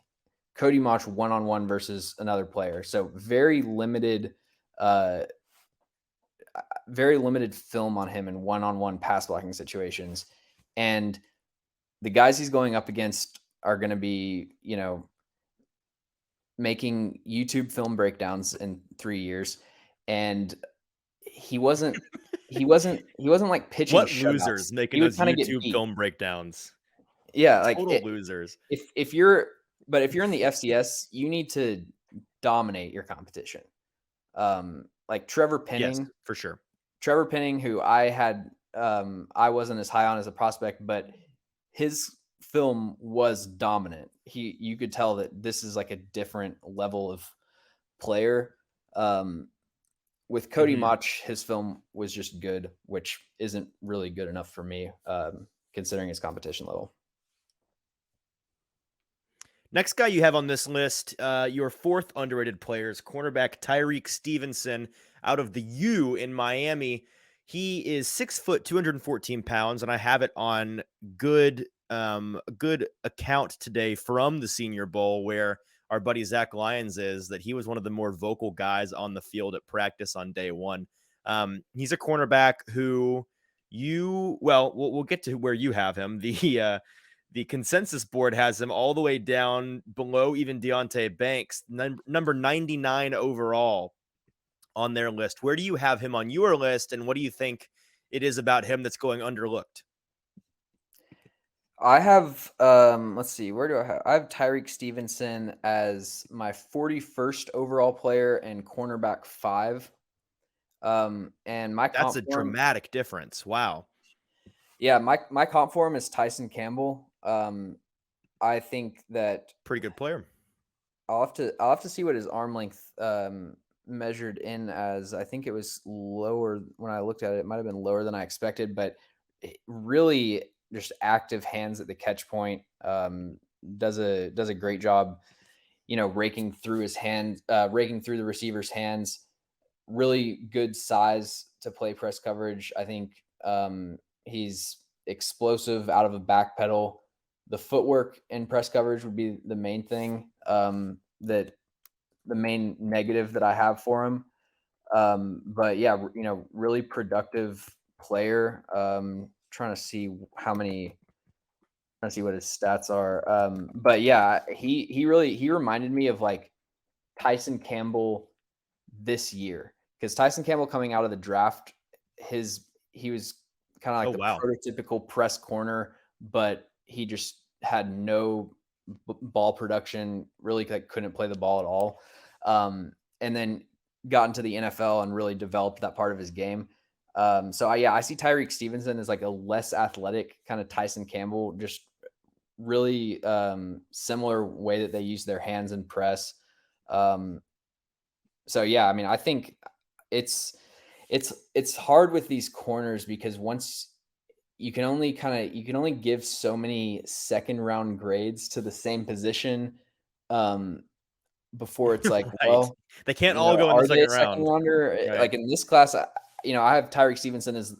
Cody Mauch one-on-one versus another player. So very limited film on him in one-on-one pass blocking situations. And the guys he's going up against are going to be, making YouTube film breakdowns in 3 years, and he wasn't he wasn't like pitching What shutouts. losers making He would those kind of get YouTube beat. film breakdowns? Yeah, like Total losers. if you're in the FCS, you need to dominate your competition. Like Yes, for sure. Trevor Penning, who I wasn't as high on as a prospect, but his film was dominant. You could tell that this is like a different level of player. With Cody Mhm. Mauch, his film was just good, which isn't really good enough for me, considering his competition level. Next guy you have on this list, your fourth underrated player is cornerback Tyrique Stevenson out of the U in Miami. He is 6 foot, 214 pounds, and I have it on good account today from the Senior Bowl where our buddy Zach Lyons is that he was one of the more vocal guys on the field at practice on day one. He's a cornerback who we'll get to where you have him. The consensus board has him all the way down below even Deonte Banks, number 99 overall on their list. Where do you have him on your list, and what do you think it is about him that's going underlooked? I have let's see, where do I have Tyrique Stevenson as my 41st overall player and cornerback 5. And my That's comp a for him, dramatic difference. Wow. yeah, my comp for him is Tyson Campbell. I think that Pretty good player. I'll have to see what his arm length measured in as. I think it was lower when I looked at it. It might have been lower than I expected, but really just active hands at the catch point. Does a great job, raking through his hands, raking through the receiver's hands. Really good size to play press coverage. I think he's explosive out of a back pedal. The footwork in press coverage would be the main thing, that the main negative that I have for him. But yeah, really productive player. Trying to see what his stats are. But yeah, he reminded me of like Tyson Campbell this year, because Tyson Campbell coming out of the draft, he was kind of Oh, like the wow. prototypical press corner, but he just had no ball production, really like couldn't play the ball at all. And then got into the NFL and really developed that part of his game. I see Tyrique Stevenson as like a less athletic kind of Tyson Campbell, just really similar way that they use their hands and press. Um, I mean, I think it's it's hard with these corners, because once you can only give so many second round grades to the same position, um, before it's like, Right. well, They can't all go in the are they a second second round. rounder? Right. Like in this class, I have Tyrique Stevenson as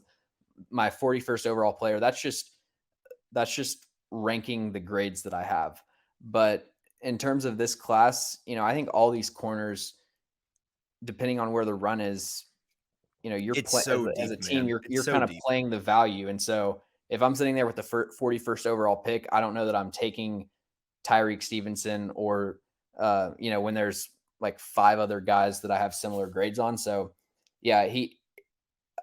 my 41st overall player. That's just ranking the grades that I have. But in terms of this class, I think all these corners, depending on where the run is, you're It's play so as a deep, team, man. you're It's so kind of deep. playing the value. And so if I'm sitting there with the 41st overall pick, I don't know that I'm taking Tyrique Stevenson, or when there's like 5 other guys that I have similar grades on. So yeah,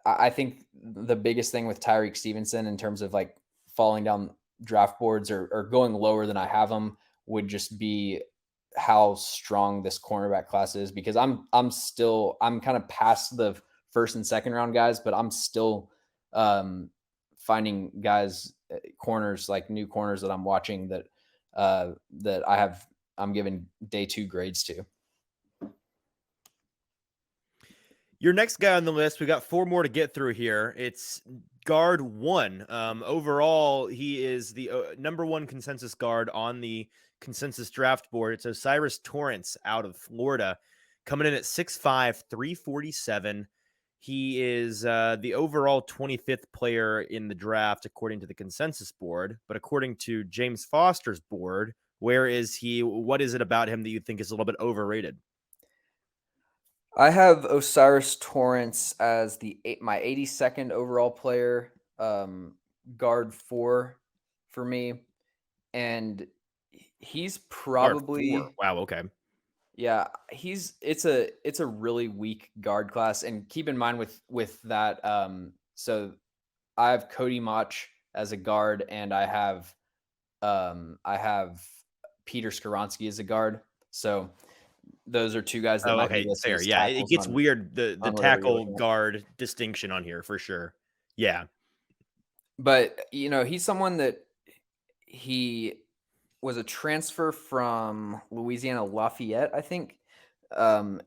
I think the biggest thing with Tyrique Stevenson in terms of like falling down draft boards, or going lower than I have him, would just be how strong this cornerback class is, because I'm kind of past the first and second round guys, but I'm still finding guys, corners, like new corners that I'm watching, that I'm giving day 2 grades to. Your next guy on the list, we got 4 more to get through here. It's guard 1. Overall, he is the number 1 consensus guard on the consensus draft board. It's O'Cyrus Torrence out of Florida, coming in at 6'5", 347. He is the overall 25th player in the draft, according to the consensus board. But according to James Foster's board, where is he? What is it about him that you think is a little bit overrated? I have Osiris Torrance as my 82nd overall player, guard 4 for me, and He's Guard probably 4. Wow, okay. yeah, it's a really weak guard class, and keep in mind with that, so I have Cody Mauch as a guard, and I have Peter Skoronsky as a guard. So those are two guys that Oh, might be okay, listed fair. as Yeah, it tackles gets weird, the on whatever you're tackle looking at. guard distinction on here for sure. Yeah. But he's someone that he was a transfer from Louisiana Lafayette, I think. Um,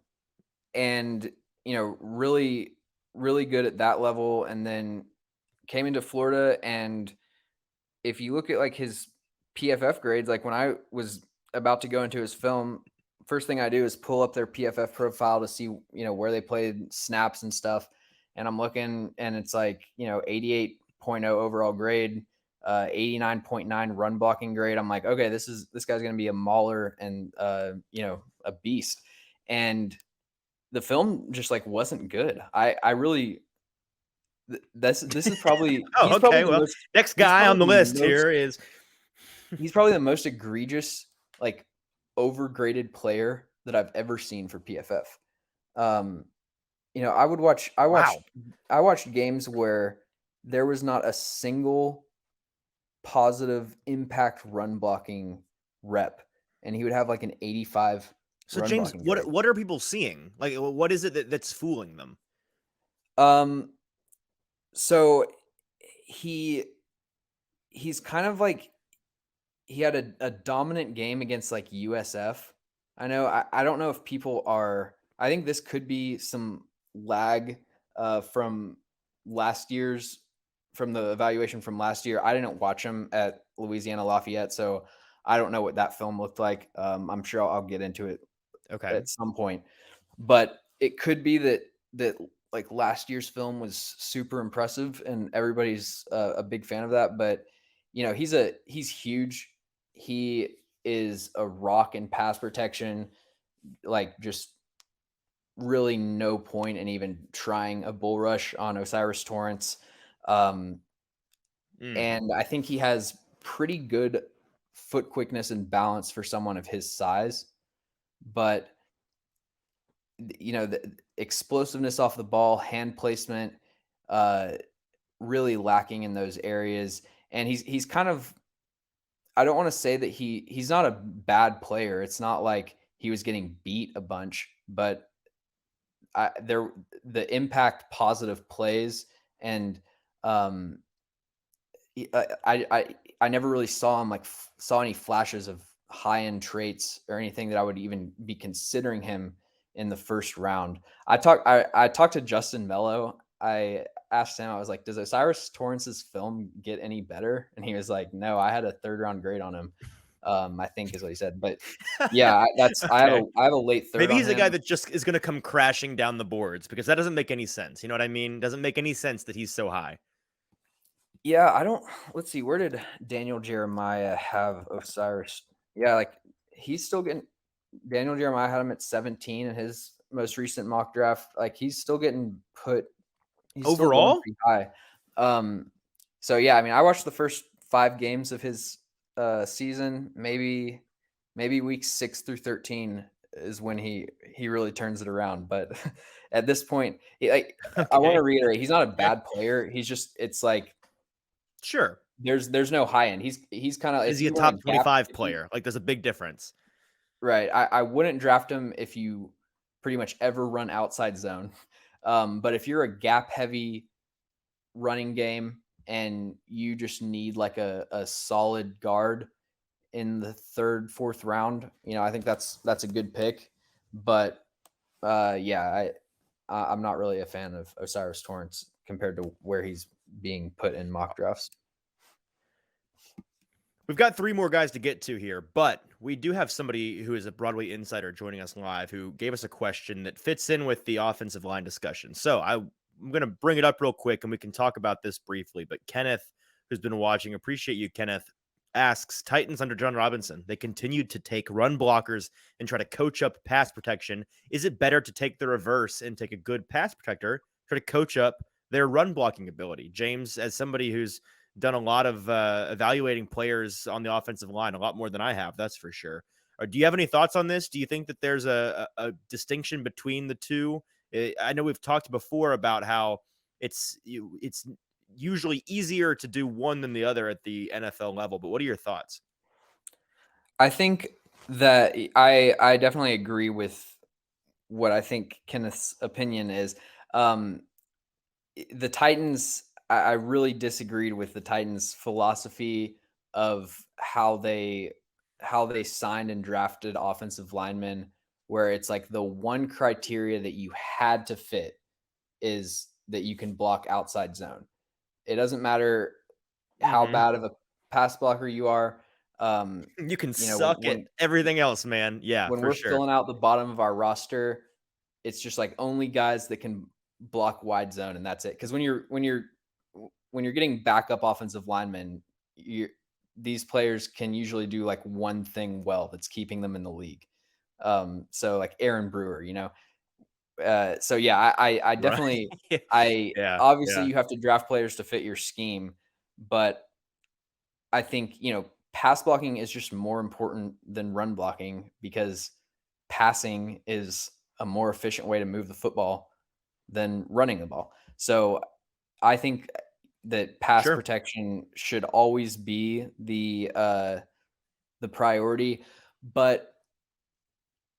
and really really good at that level, and then came into Florida. And if you look at like his PFF grades, like when I was about to go into his film, first thing I do is pull up their PFF profile to see where they played snaps and stuff. And I'm looking, and it's like 88.0 overall grade, 89.9 run blocking grade. I'm like, okay, this guy's going to be a mauler and a beast. And the film just like wasn't good. I really this is probably Oh, okay, well, next he's guy probably on the the list most here is he's probably the most egregious, like, overgraded player that I've ever seen for PFF. Um, I watched wow. I watched games where there was not a single positive impact run blocking rep, and he would have like an 85 So run James, blocking what grade. what are people seeing? Like, what is it that's fooling them? Um, so he he's kind of like he had a dominant game against like USF. I don't know if people are. I think this could be some lag from last year's from the evaluation from last year. I didn't watch him at Louisiana Lafayette, so I don't know what that film looked like. I'm sure I'll get into it Okay. at some point, but it could be that like last year's film was super impressive and everybody's a big fan of that. But he's huge. He is a rock in pass protection, like just really no point in even trying a bull rush on Osiris Torrence. Um, Mm. and I think he has pretty good foot quickness and balance for someone of his size. But the explosiveness off the ball, hand placement, uh, really lacking in those areas. And he's kind of, I don't want to say that he's not a bad player. It's not like he was getting beat a bunch, but the impact positive plays and um I never really saw him like saw any flashes of high end traits or anything that I would even be considering him in the first round. I talked to Justin Mello. I asked him, I was like, does Osiris Torrance's film get any better? And he was like, no, I had a third round grade on him. I think is what he said. But yeah, Okay. I have a late third Maybe on he's a guy him. that just is gonna come crashing down the boards because that doesn't make any sense. You know what I mean? Doesn't make any sense that he's so high. Yeah, I don't let's see, where did Daniel Jeremiah have Osiris? Yeah, like he's still getting Daniel Jeremiah had him at 17 in his most recent mock draft. Like he's still going Overall? pretty high. Um so yeah, I mean I watched the first 5 games of his season. Maybe weeks 6 through 13 is when he really turns it around. But at this point, I want Okay. to reiterate, he's not a Okay. bad player. He's just it's like Sure. there's no high end. He's kind of Is if he a you run a top gap, 25 if you player? Like, there's a big difference. right. I wouldn't draft him if you pretty much ever run outside zone. But if you're a gap heavy running game and you just need like a solid guard in the third, fourth round, I think that's a good pick. But yeah, I'm not really a fan of Osiris Torrance compared to where he's being put in mock drafts. We've got 3 more guys to get to here, but we do have somebody who is a Broadway insider joining us live who gave us a question that fits in with the offensive line discussion. So I'm going to bring it up real quick and we can talk about this briefly. But Kenneth, who's been watching, appreciate you, Kenneth, asks Titans under John Robinson. They continued to take run blockers and try to coach up pass protection. Is it better to take the reverse and take a good pass protector, try to coach up their run blocking ability? James, as somebody who's done a lot of evaluating players on the offensive line, a lot more than I have, that's for sure. Do you have any thoughts on this? Do you think that there's a distinction between the two? I know we've talked before about how it's usually easier to do one than the other at the NFL level, but what are your thoughts? I think that I definitely agree with what I think Kenneth's opinion is. Um, the Titans, I really disagreed with the Titans' philosophy of how they signed and drafted offensive linemen, where it's like the one criteria that you had to fit is that you can block outside zone. It doesn't matter how Mhm. bad of a pass blocker you are. Um, You can you know, suck at everything else, man. Yeah, when for we're sure. filling out the bottom of our roster, it's just like only guys that can block wide zone, and that's it. Because when you're getting backup offensive linemen, you these players can usually do like one thing well that's keeping them in the league. So like Aaron Brewer, so yeah, I Right. definitely I Yeah, obviously yeah. you have to draft players to fit your scheme, but I think, pass blocking is just more important than run blocking because passing is a more efficient way to move the football than running the ball. So I think that pass Sure. protection should always be the priority. But,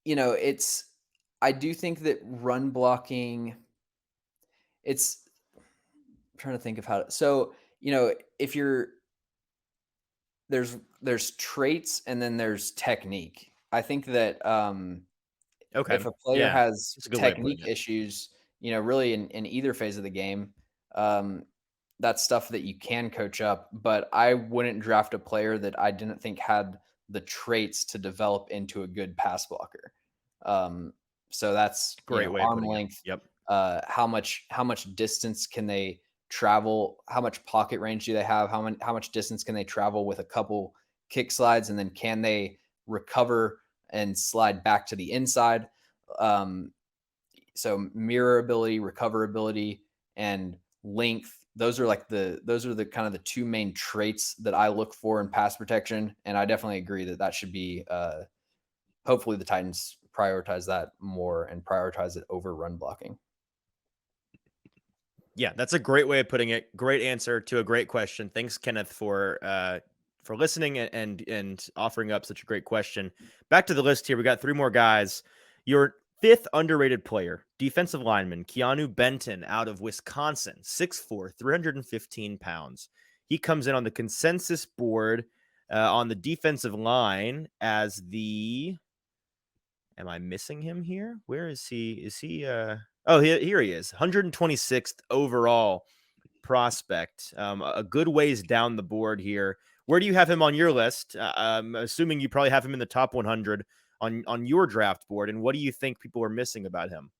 it's I do think that run blocking, it's I'm trying to think of how to, so, if you're there's traits and then there's technique. I think that Okay. if a player Yeah. has That's a good way of putting technique it. issues, really in either phase of the game, um, that's stuff that you can coach up. But I wouldn't draft a player that I didn't think had the traits to develop into a good pass blocker. Um, so that's Great way of arm putting it. length, Yep. how much distance can they travel, how much pocket range do they have, how much distance can they travel with a couple kick slides, and then can they recover and slide back to the inside. Um, so mirror ability, recoverability, and length. Those are the kind of the two main traits that I look for in pass protection, and I definitely agree that should be. Hopefully, the Titans prioritize that more and prioritize it over run blocking. Yeah, that's a great way of putting it. Great answer to a great question. Thanks, Kenneth, for listening and offering up such a great question. Back to the list here. We got three more guys. Your fifth underrated player, defensive lineman Keeanu Benton out of Wisconsin, 6'4", 315 pounds. He comes in on the consensus board on the defensive line as the. Am I missing him here? Where is he? Is he? Oh, here he is. 126th overall prospect. A good ways down the board here. Where do you have him on your list? I'm assuming you probably have him in the top 100 on your draft board. And what do you think people are missing about him?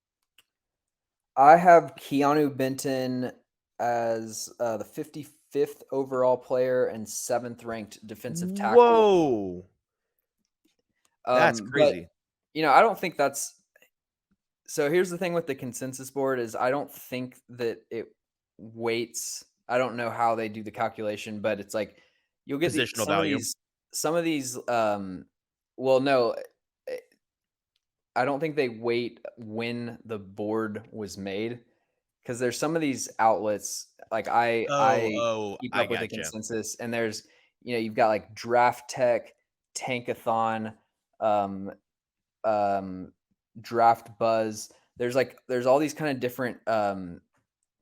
I have Keanu Benton as the 55th overall player and seventh ranked defensive tackle. Whoa, that's But crazy. I don't think that's so. Here's the thing with the consensus board is I don't think that it weights. I don't know how they do the calculation, but it's like you'll get Positional some of value. these. Well, no, eh, I don't think they weight when the board was made because there's some of these outlets like I keep I up with the gotcha. consensus, and there's you've got like Draft Tech, Tankathon, um, um, Draft Buzz. There's all these kind of different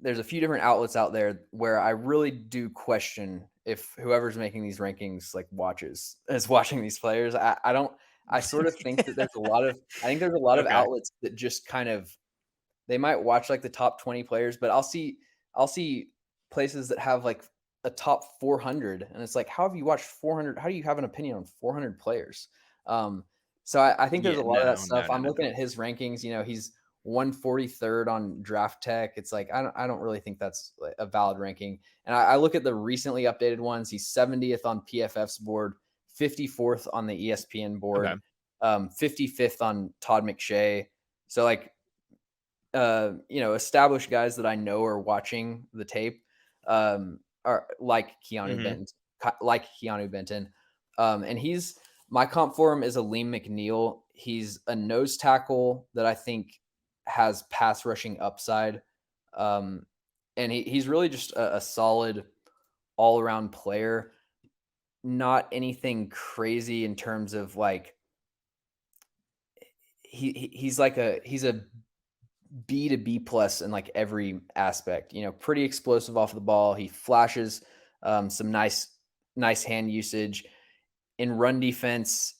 there's a few different outlets out there where I really do question if whoever's making these rankings like watches is watching these players. I don't. I sort of think that I think there's a lot of Okay. outlets that just kind of they might watch like the top 20 players, but I'll see places that have like a top 400, and it's like, how have you watched 400? How do you have an opinion on 400 players? Um, so I think there's Yeah. a lot of that No. stuff. No. No. I'm No. looking No. at his rankings. He's 143rd on Draft Tech. It's like I don't really think that's like a valid ranking. And I look at the recently updated ones. He's 70th on PFF's board, 54th on the ESPN Okay. board, 55th on Todd McShay. So like established guys that I know are watching the tape or like Keeanu Mhm. Benton, like Keeanu Benton. And my comp for him is a Liam McNeil. He's a nose tackle that I think has pass rushing upside. Um, and he's really just a solid all around player. Not anything crazy in terms of like he's a B to B plus in like every aspect. You know, pretty explosive off the ball. He flashes some nice hand usage in run defense.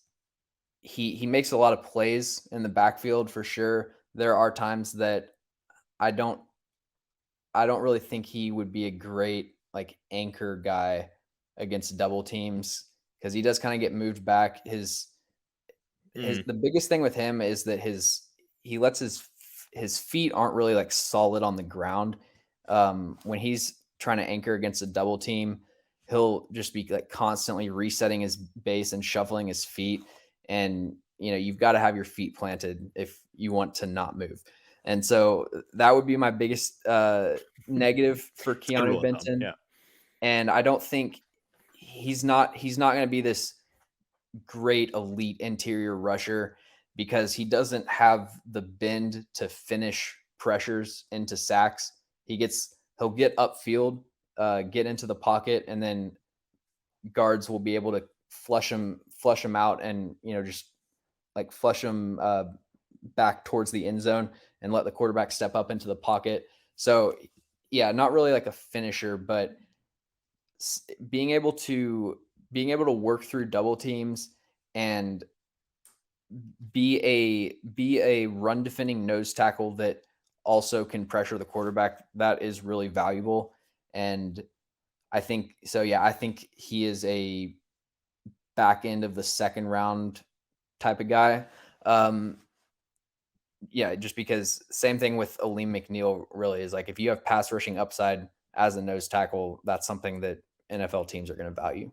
He makes a lot of plays in the backfield for sure. There are times that I don't I don't really think he would be a great like anchor guy against double teams because he does kind of get moved back. His Mm. the biggest thing with him is that he lets his feet aren't really like solid on the ground. When he's trying to anchor against a double team, he'll just be like constantly resetting his base and shuffling his feet. And you've got to have your feet planted if you want to not move. And so that would be my biggest negative for It's a good Keanu rule of thumb. Benton. Yeah. And I don't think he's not going to be this great elite interior rusher because he doesn't have the bend to finish pressures into sacks. He'll get upfield, get into the pocket, and then guards will be able to flush him out, and just like flush him back towards the end zone and let the quarterback step up into the pocket. So yeah, not really like a finisher, but being able to work through double teams and be a run defending nose tackle that also can pressure the quarterback, that is really valuable. And I think so. Yeah, I think he is a back end of the second round type of guy. Um, yeah, just because same thing with Aleem McNeil really is like if you have pass rushing upside as a nose tackle, that's something that NFL teams are going to value.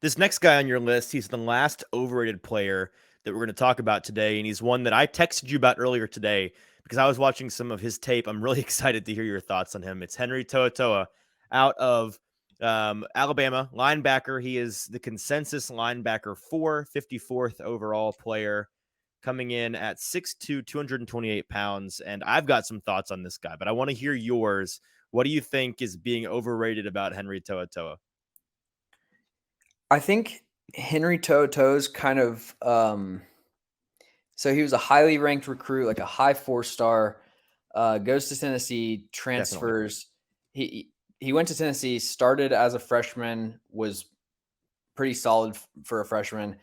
This next guy on your list, he's the last overrated player that we're going to talk about today, and he's one that I texted you about earlier today because I was watching some of his tape. I'm really excited to hear your thoughts on him. It's Henry To'oTo'o out of Alabama, linebacker. He is the consensus linebacker 54th overall player, coming in at 6'2", 228 pounds. And I've got some thoughts on this guy, but I want to hear yours. What do you think is being overrated about Henry To'oTo'o? I think Henry To'oTo'o's kind of so he was a highly ranked recruit, like a high 4-star, goes to Tennessee, Definitely. transfers. He went to Tennessee, started as a freshman, was pretty solid for a freshman,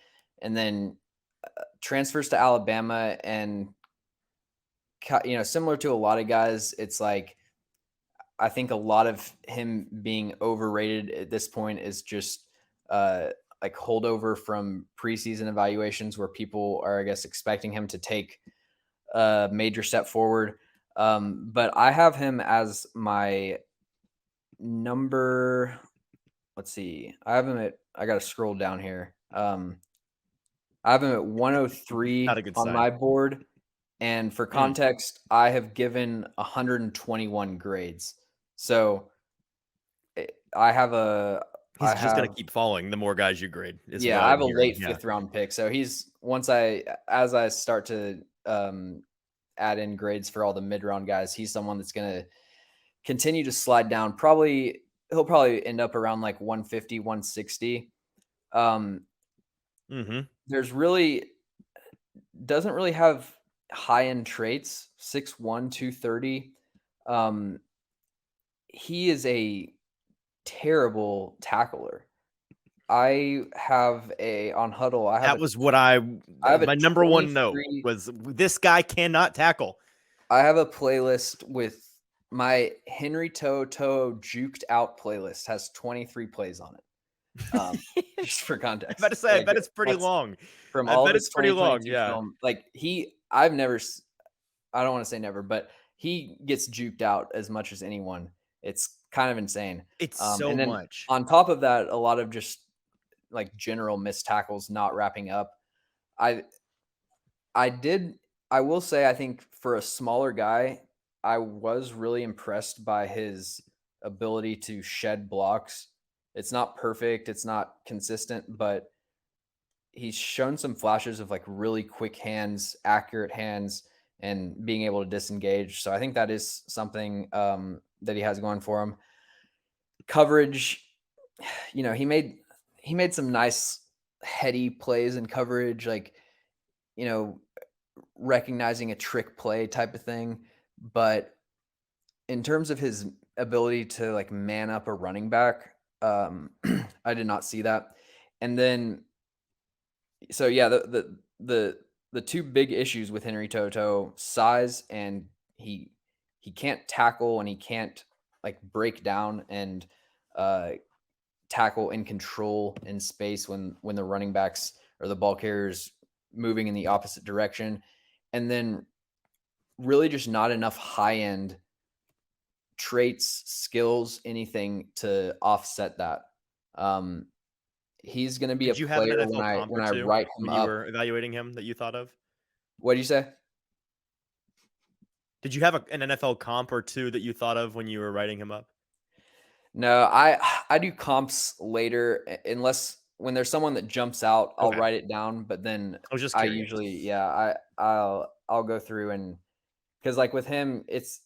and then transfers to Alabama. And similar to a lot of guys, it's like I think a lot of him being overrated at this point is just uh, like holdover from preseason evaluations where people are, I guess, expecting him to take a major step forward. But I have him as my number. Let's see. I got to scroll down here. I have him at Not 103 a good on sign. my board. And for Mm. context, I have given 121 grades. So I have a I He's just gonna have keep falling the more guys you grade, is yeah, what I have I'm a hearing, late yeah. 5th round pick. So he's once I as I start to add in grades for all the mid round guys, he's someone that's gonna continue to slide down. He'll probably end up around like 150, 160. Um, Mhm. there's really doesn't really have high end traits. 6'1", 230. Um, he is a terrible tackler. I have a on Huddle. That was what I have a my number one note 23 was this guy cannot tackle. I have a playlist with my Henry To'oTo'o juked out playlist has 23 plays on it. Just for I bet to context, say, I like bet it's pretty that's long. from I all of bet his it's pretty long, 2022 yeah. film. Like I've never, I don't want to say never, but he gets juked out as much as anyone. It's kind of insane. It's so And then much. on top of that, a lot of just like general missed tackles, not wrapping up. I I did. I will say, I think for a smaller guy, I was really impressed by his ability to shed blocks. It's not perfect, it's not consistent, but he's shown some flashes of like really quick hands, accurate hands, and being able to disengage. So I think that is something that he has going for him. Coverage, he made some nice heady plays in coverage, like you know, recognizing a trick play type of thing. But in terms of his ability to like man up a running back, I did not see that. And then so yeah, the two big issues with Henry Toto, size, and he he can't tackle and he can't like break down and uh tackle in control in space when the running backs or the ball carriers moving in the opposite direction. And then really just not enough high end traits, skills, anything to offset that. Um, he's going to be a Did you have an player NFL comp when or I two write him when you up. were evaluating him that you thought of? What do you say? Did you have an NFL comp or two that you thought of when you were writing him up? No, I do comps later unless when there's someone that jumps out, I'll Okay. write it down. But then I was just I curious. usually, yeah, I'll go through and because like with him, it's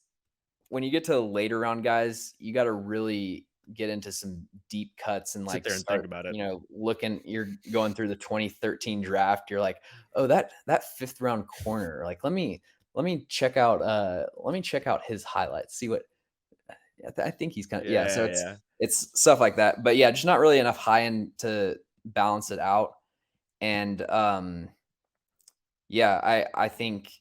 when you get to later round guys, you got to really get into some deep cuts and Sit like there and think start, about it. looking. You're going through the 2013 draft. You're like, oh, that fifth round corner. Like, let me check out his highlights. See what I think he's kind of yeah. So Yeah, it's yeah. it's stuff like that. But yeah, just not really enough high end to balance it out. And yeah, I think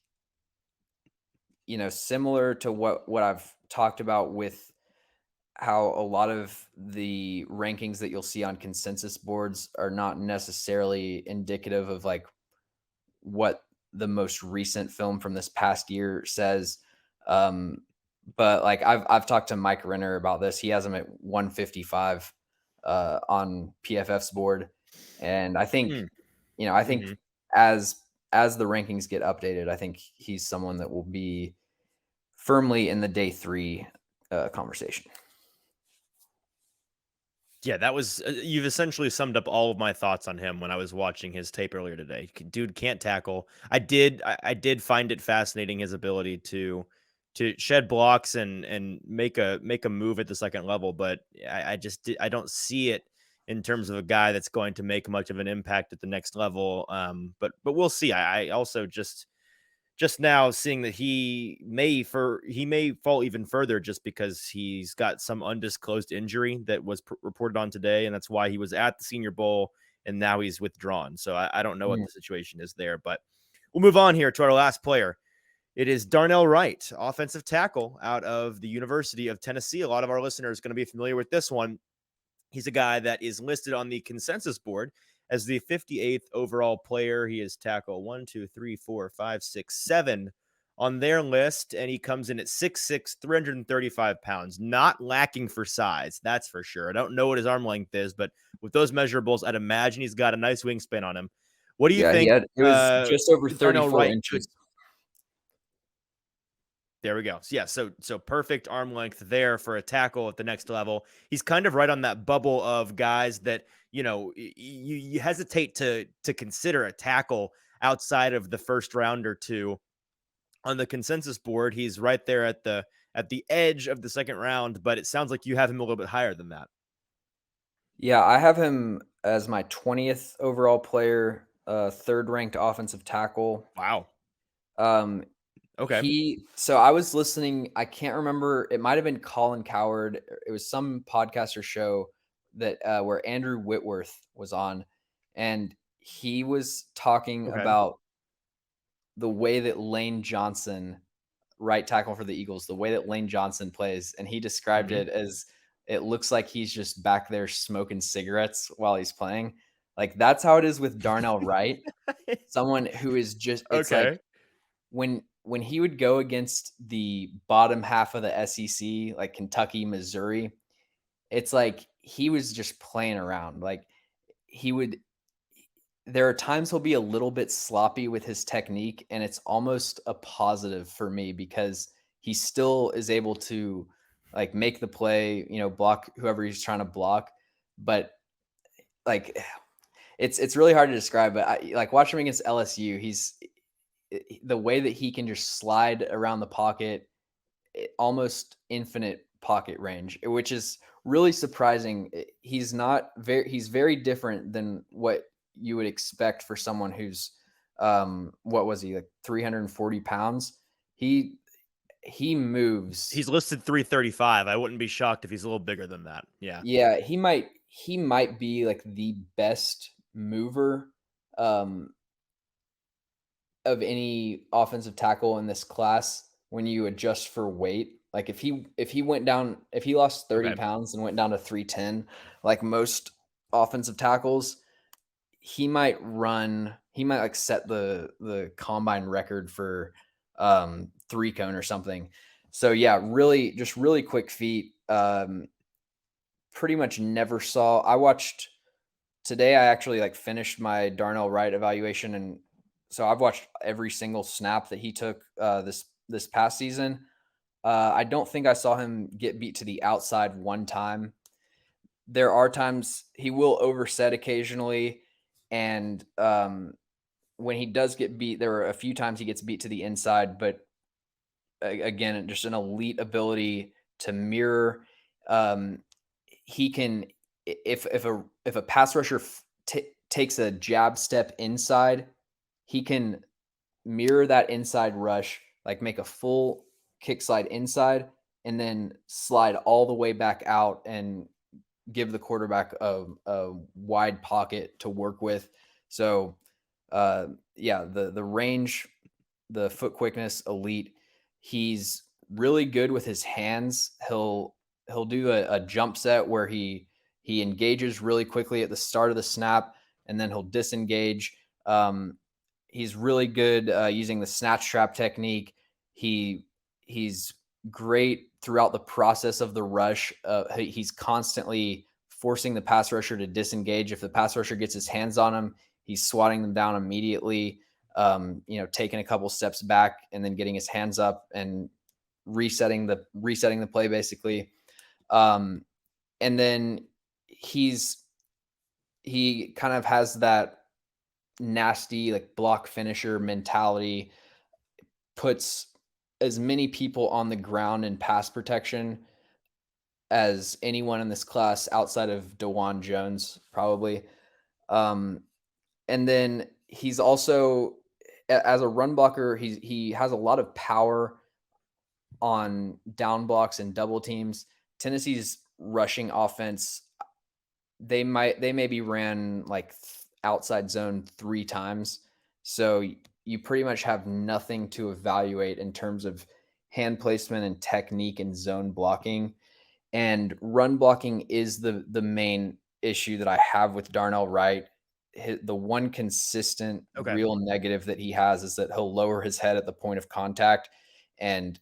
similar to what I've talked about with how a lot of the rankings that you'll see on consensus boards are not necessarily indicative of like what the most recent film from this past year says. Um, but like I've talked to Mike Renner about this. He has him at 155 on PFF's board, and I think Mm, I think mhm. as as the rankings get updated, I think he's someone that will be firmly in the day three conversation. Yeah, that was you've essentially summed up all of my thoughts on him when I was watching his tape earlier today. Dude can't tackle. I did find it fascinating his ability to shed blocks and make a move at the second level, but I don't see it in terms of a guy that's going to make much of an impact at the next level. But we'll see. I also just now seeing that he may fall even further just because he's got some undisclosed injury that was reported on today, and that's why he was at the Senior Bowl and now he's withdrawn. So I don't know what Mm. the situation is there, but we'll move on here to our last player. It is Darnell Wright, offensive tackle out of the University of Tennessee. A lot of our listeners are going to be familiar with this one. He's a guy that is listed on the consensus board as the 58th overall player. He is tackle 1, 2, 3, 4, 5, 6, 7 on their list, and he comes in at 6'6, 335 pounds. Not lacking for size, that's for sure. I don't know what his arm length is, but with those measurables, I'd imagine he's got a nice wingspan on him. What do you Yeah, think it was just over Darnell 34 Wright could inches. there we go. So, yeah, so perfect arm length there for a tackle at the next level. He's kind of right on that bubble of guys that you hesitate to consider a tackle outside of the first round or two on the consensus board. He's right there at the edge of the second round, but it sounds like you have him a little bit higher than that. Yeah, I have him as my 20th overall player, third ranked offensive tackle. Wow. Um, Okay. so I was listening, I can't remember, it might have been Colin Coward. It was some podcaster show that where Andrew Whitworth was on, and he was talking Okay. about the way that Lane Johnson, right tackle for the Eagles, the way that Lane Johnson plays, and he described Hmm. it as it looks like he's just back there smoking cigarettes while he's playing. Like that's how it is with Darnell Wright, someone who is just it's like Okay. when he would go against the bottom half of the SEC, like Kentucky, Missouri, it's like he was just playing around. Like he would there are times he'll be a little bit sloppy with his technique, and it's almost a positive for me because he still is able to like make the play, block whoever he's trying to block. But like it's really hard to describe, but I like watching him against LSU. The way that he can just slide around the pocket, almost infinite pocket range, which is really surprising. He's very different than what you would expect for someone who's what was he, like 340 pounds. He moves. He's listed 335. I wouldn't be shocked if he's a little bigger than that. Yeah. Yeah, he might be like the best mover um of any offensive tackle in this class when you adjust for weight. Like if he lost 30 Okay. pounds and went down to 310, like most offensive tackles, he might like set the combine record for 3-cone or something. So yeah, really quick feet. Pretty much never saw. I watched today. I actually like finished my Darnell Wright evaluation, and so I've watched every single snap that he took this past season. I don't think I saw him get beat to the outside one time. There are times he will overset occasionally, and when he does get beat, there are a few times he gets beat to the inside. But again, just an elite ability to mirror. He can, if a pass rusher takes a jab step inside, he can mirror that inside rush, like make a full kick slide inside and then slide all the way back out and give the quarterback a wide pocket to work with. So yeah, the range, the foot quickness, elite. He's really good with his hands. He'll do a jump set where he engages really quickly at the start of the snap, and then he'll disengage. He's really good using the snatch trap technique. He's great throughout the process of the rush. He's constantly forcing the pass rusher to disengage. If the pass rusher gets his hands on him, he's swatting them down immediately. Taking a couple steps back and then getting his hands up and resetting the play basically. And then he kind of has that nasty like block finisher mentality, puts as many people on the ground in pass protection as anyone in this class outside of DeJuan Jones, probably. And then he's also, as a run blocker, he has a lot of power on down blocks and double teams. Tennessee's rushing offense, they maybe ran like outside zone 3 times. So you pretty much have nothing to evaluate in terms of hand placement and technique and zone blocking. And run blocking is the main issue that I have with Darnell Wright. The one consistent Okay. real negative that he has is that he'll lower his head at the point of contact and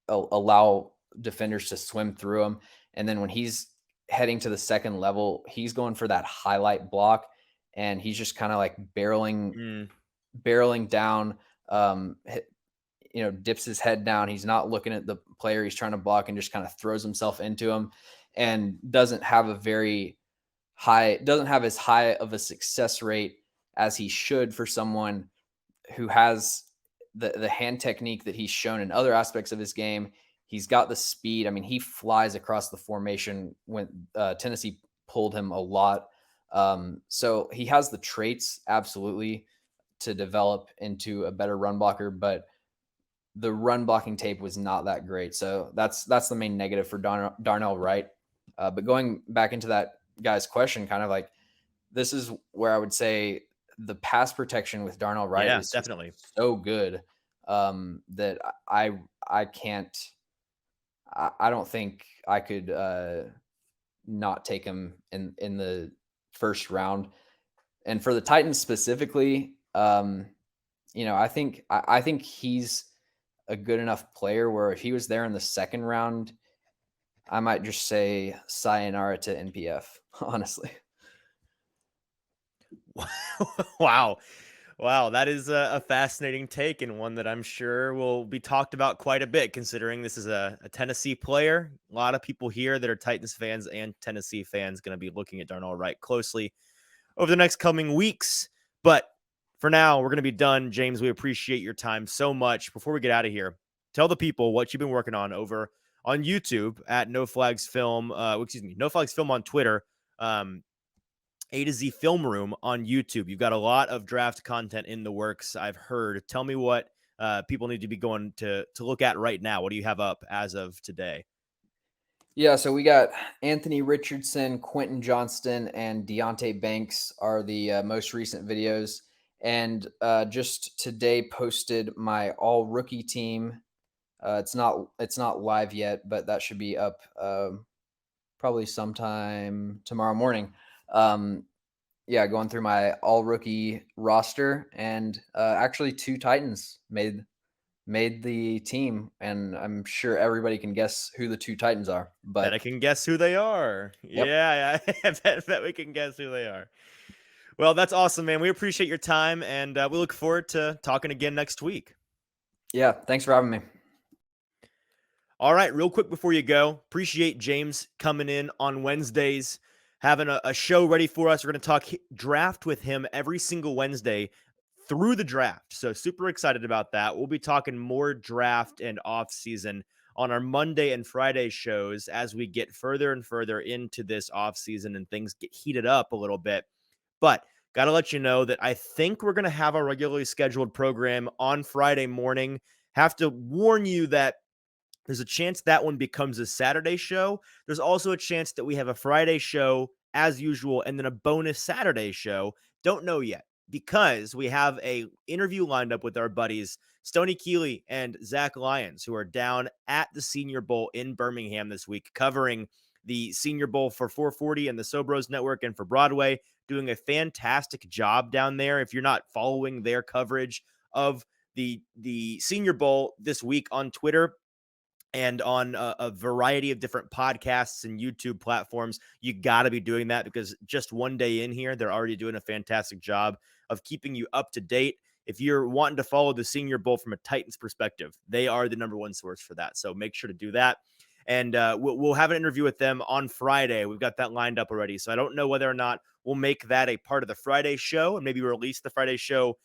allow defenders to swim through him. And then when he's heading to the second level, he's going for that highlight block, and he's just kind of like barreling down, dips his head down. He's not looking at the player he's trying to block and just kind of throws himself into him, and doesn't have as high of a success rate as he should for someone who has the hand technique that he's shown in other aspects of his game. He's got the speed. I mean, he flies across the formation when Tennessee pulled him a lot. So he has the traits absolutely to develop into a better run blocker, but the run blocking tape was not that great. So that's the main negative for Darnell Wright. But going back into that guy's question, kind of like, this is where I would say the pass protection with Darnell Wright is definitely so good that I can't. I don't think I could not take him in the first round. And for the Titans specifically, I think he's a good enough player where if he was there in the second round, I might just say sayonara to NPF, honestly. Wow. Wow, that is a fascinating take and one that I'm sure will be talked about quite a bit, considering this is a Tennessee player. A lot of people here that are Titans fans and Tennessee fans going to be looking at Darnell Wright closely over the next coming weeks. But for now, we're going to be done. James, we appreciate your time so much. Before we get out of here, tell the people what you've been working on over on YouTube at No Flags Film. No Flags Film on Twitter. AtoZ Film Room on YouTube. You've got a lot of draft content in the works, I've heard. Tell me what people need to be going to look at right now. What do you have up as of today? Yeah, so we got Anthony Richardson, Quentin Johnston, and Deonte Banks are the most recent videos. And just today posted my all rookie team. It's not live yet, but that should be up probably sometime tomorrow morning. Yeah, going through my all rookie roster, and actually 2 Titans made the team, and I'm sure everybody can guess who the 2 Titans are. Bet I But can guess who they are. yep, Yeah, I bet we can guess who they are. Well, that's awesome, man. We appreciate your time, and we look forward to talking again next week. yeah, thanks for having me. All right, real quick before you go, appreciate James coming in on Wednesdays, having a show ready for us. We're going to talk draft with him every single Wednesday through the draft. So super excited about that. We'll be talking more draft and off season on our Monday and Friday shows as we get further and further into this off season and things get heated up a little bit. But got to let you know that I think we're going to have a regularly scheduled program on Friday morning. Have to warn you that there's a chance that one becomes a Saturday show. There's also a chance that we have a Friday show as usual and then a bonus Saturday show. Don't know yet because we have a interview lined up with our buddies Stoney Kelee and Zach Lyons, who are down at the Senior Bowl in Birmingham this week, covering the Senior Bowl for 440 and the Sobros Network and for Broadway, doing a fantastic job down there. If you're not following their coverage of the Senior Bowl this week on Twitter, and on a variety of different podcasts and YouTube platforms, you got to be doing that because just one day in here, they're already doing a fantastic job of keeping you up to date. If you're wanting to follow the Senior Bowl from a Titans perspective, they are the number one source for that. So make sure to do that. And we'll have an interview with them on Friday. We've got that lined up already. So I don't know whether or not we'll make that a part of the Friday show and maybe release the Friday show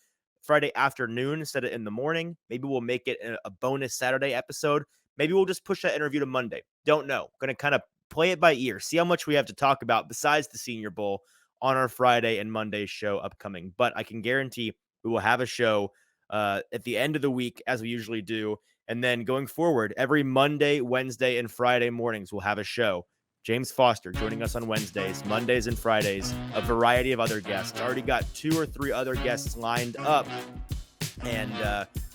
Friday afternoon instead of in the morning. Maybe we'll make it a bonus Saturday episode. Maybe we'll just push that interview to Monday. Don't know. Going to kind of play it by ear. See how much we have to talk about besides the Senior Bowl on our Friday and Monday show upcoming. But I can guarantee we will have a show at the end of the week as we usually do. And then going forward, every Monday, Wednesday, and Friday mornings, we'll have a show. James Foster joining us on Wednesdays, Mondays, and Fridays. A variety of other guests. Already got 2 or 3 other guests lined up. And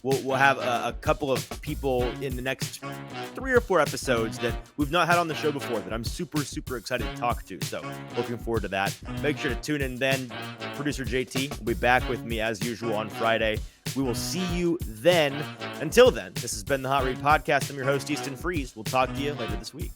we'll have a couple of people in the next 3 or 4 episodes that we've not had on the show before that I'm super, super excited to talk to. So looking forward to that. Make sure to tune in then. Producer JT will be back with me as usual on Friday. We will see you then. Until then, this has been the Hot Read Podcast. I'm your host, Easton Freeze. We'll talk to you later this week.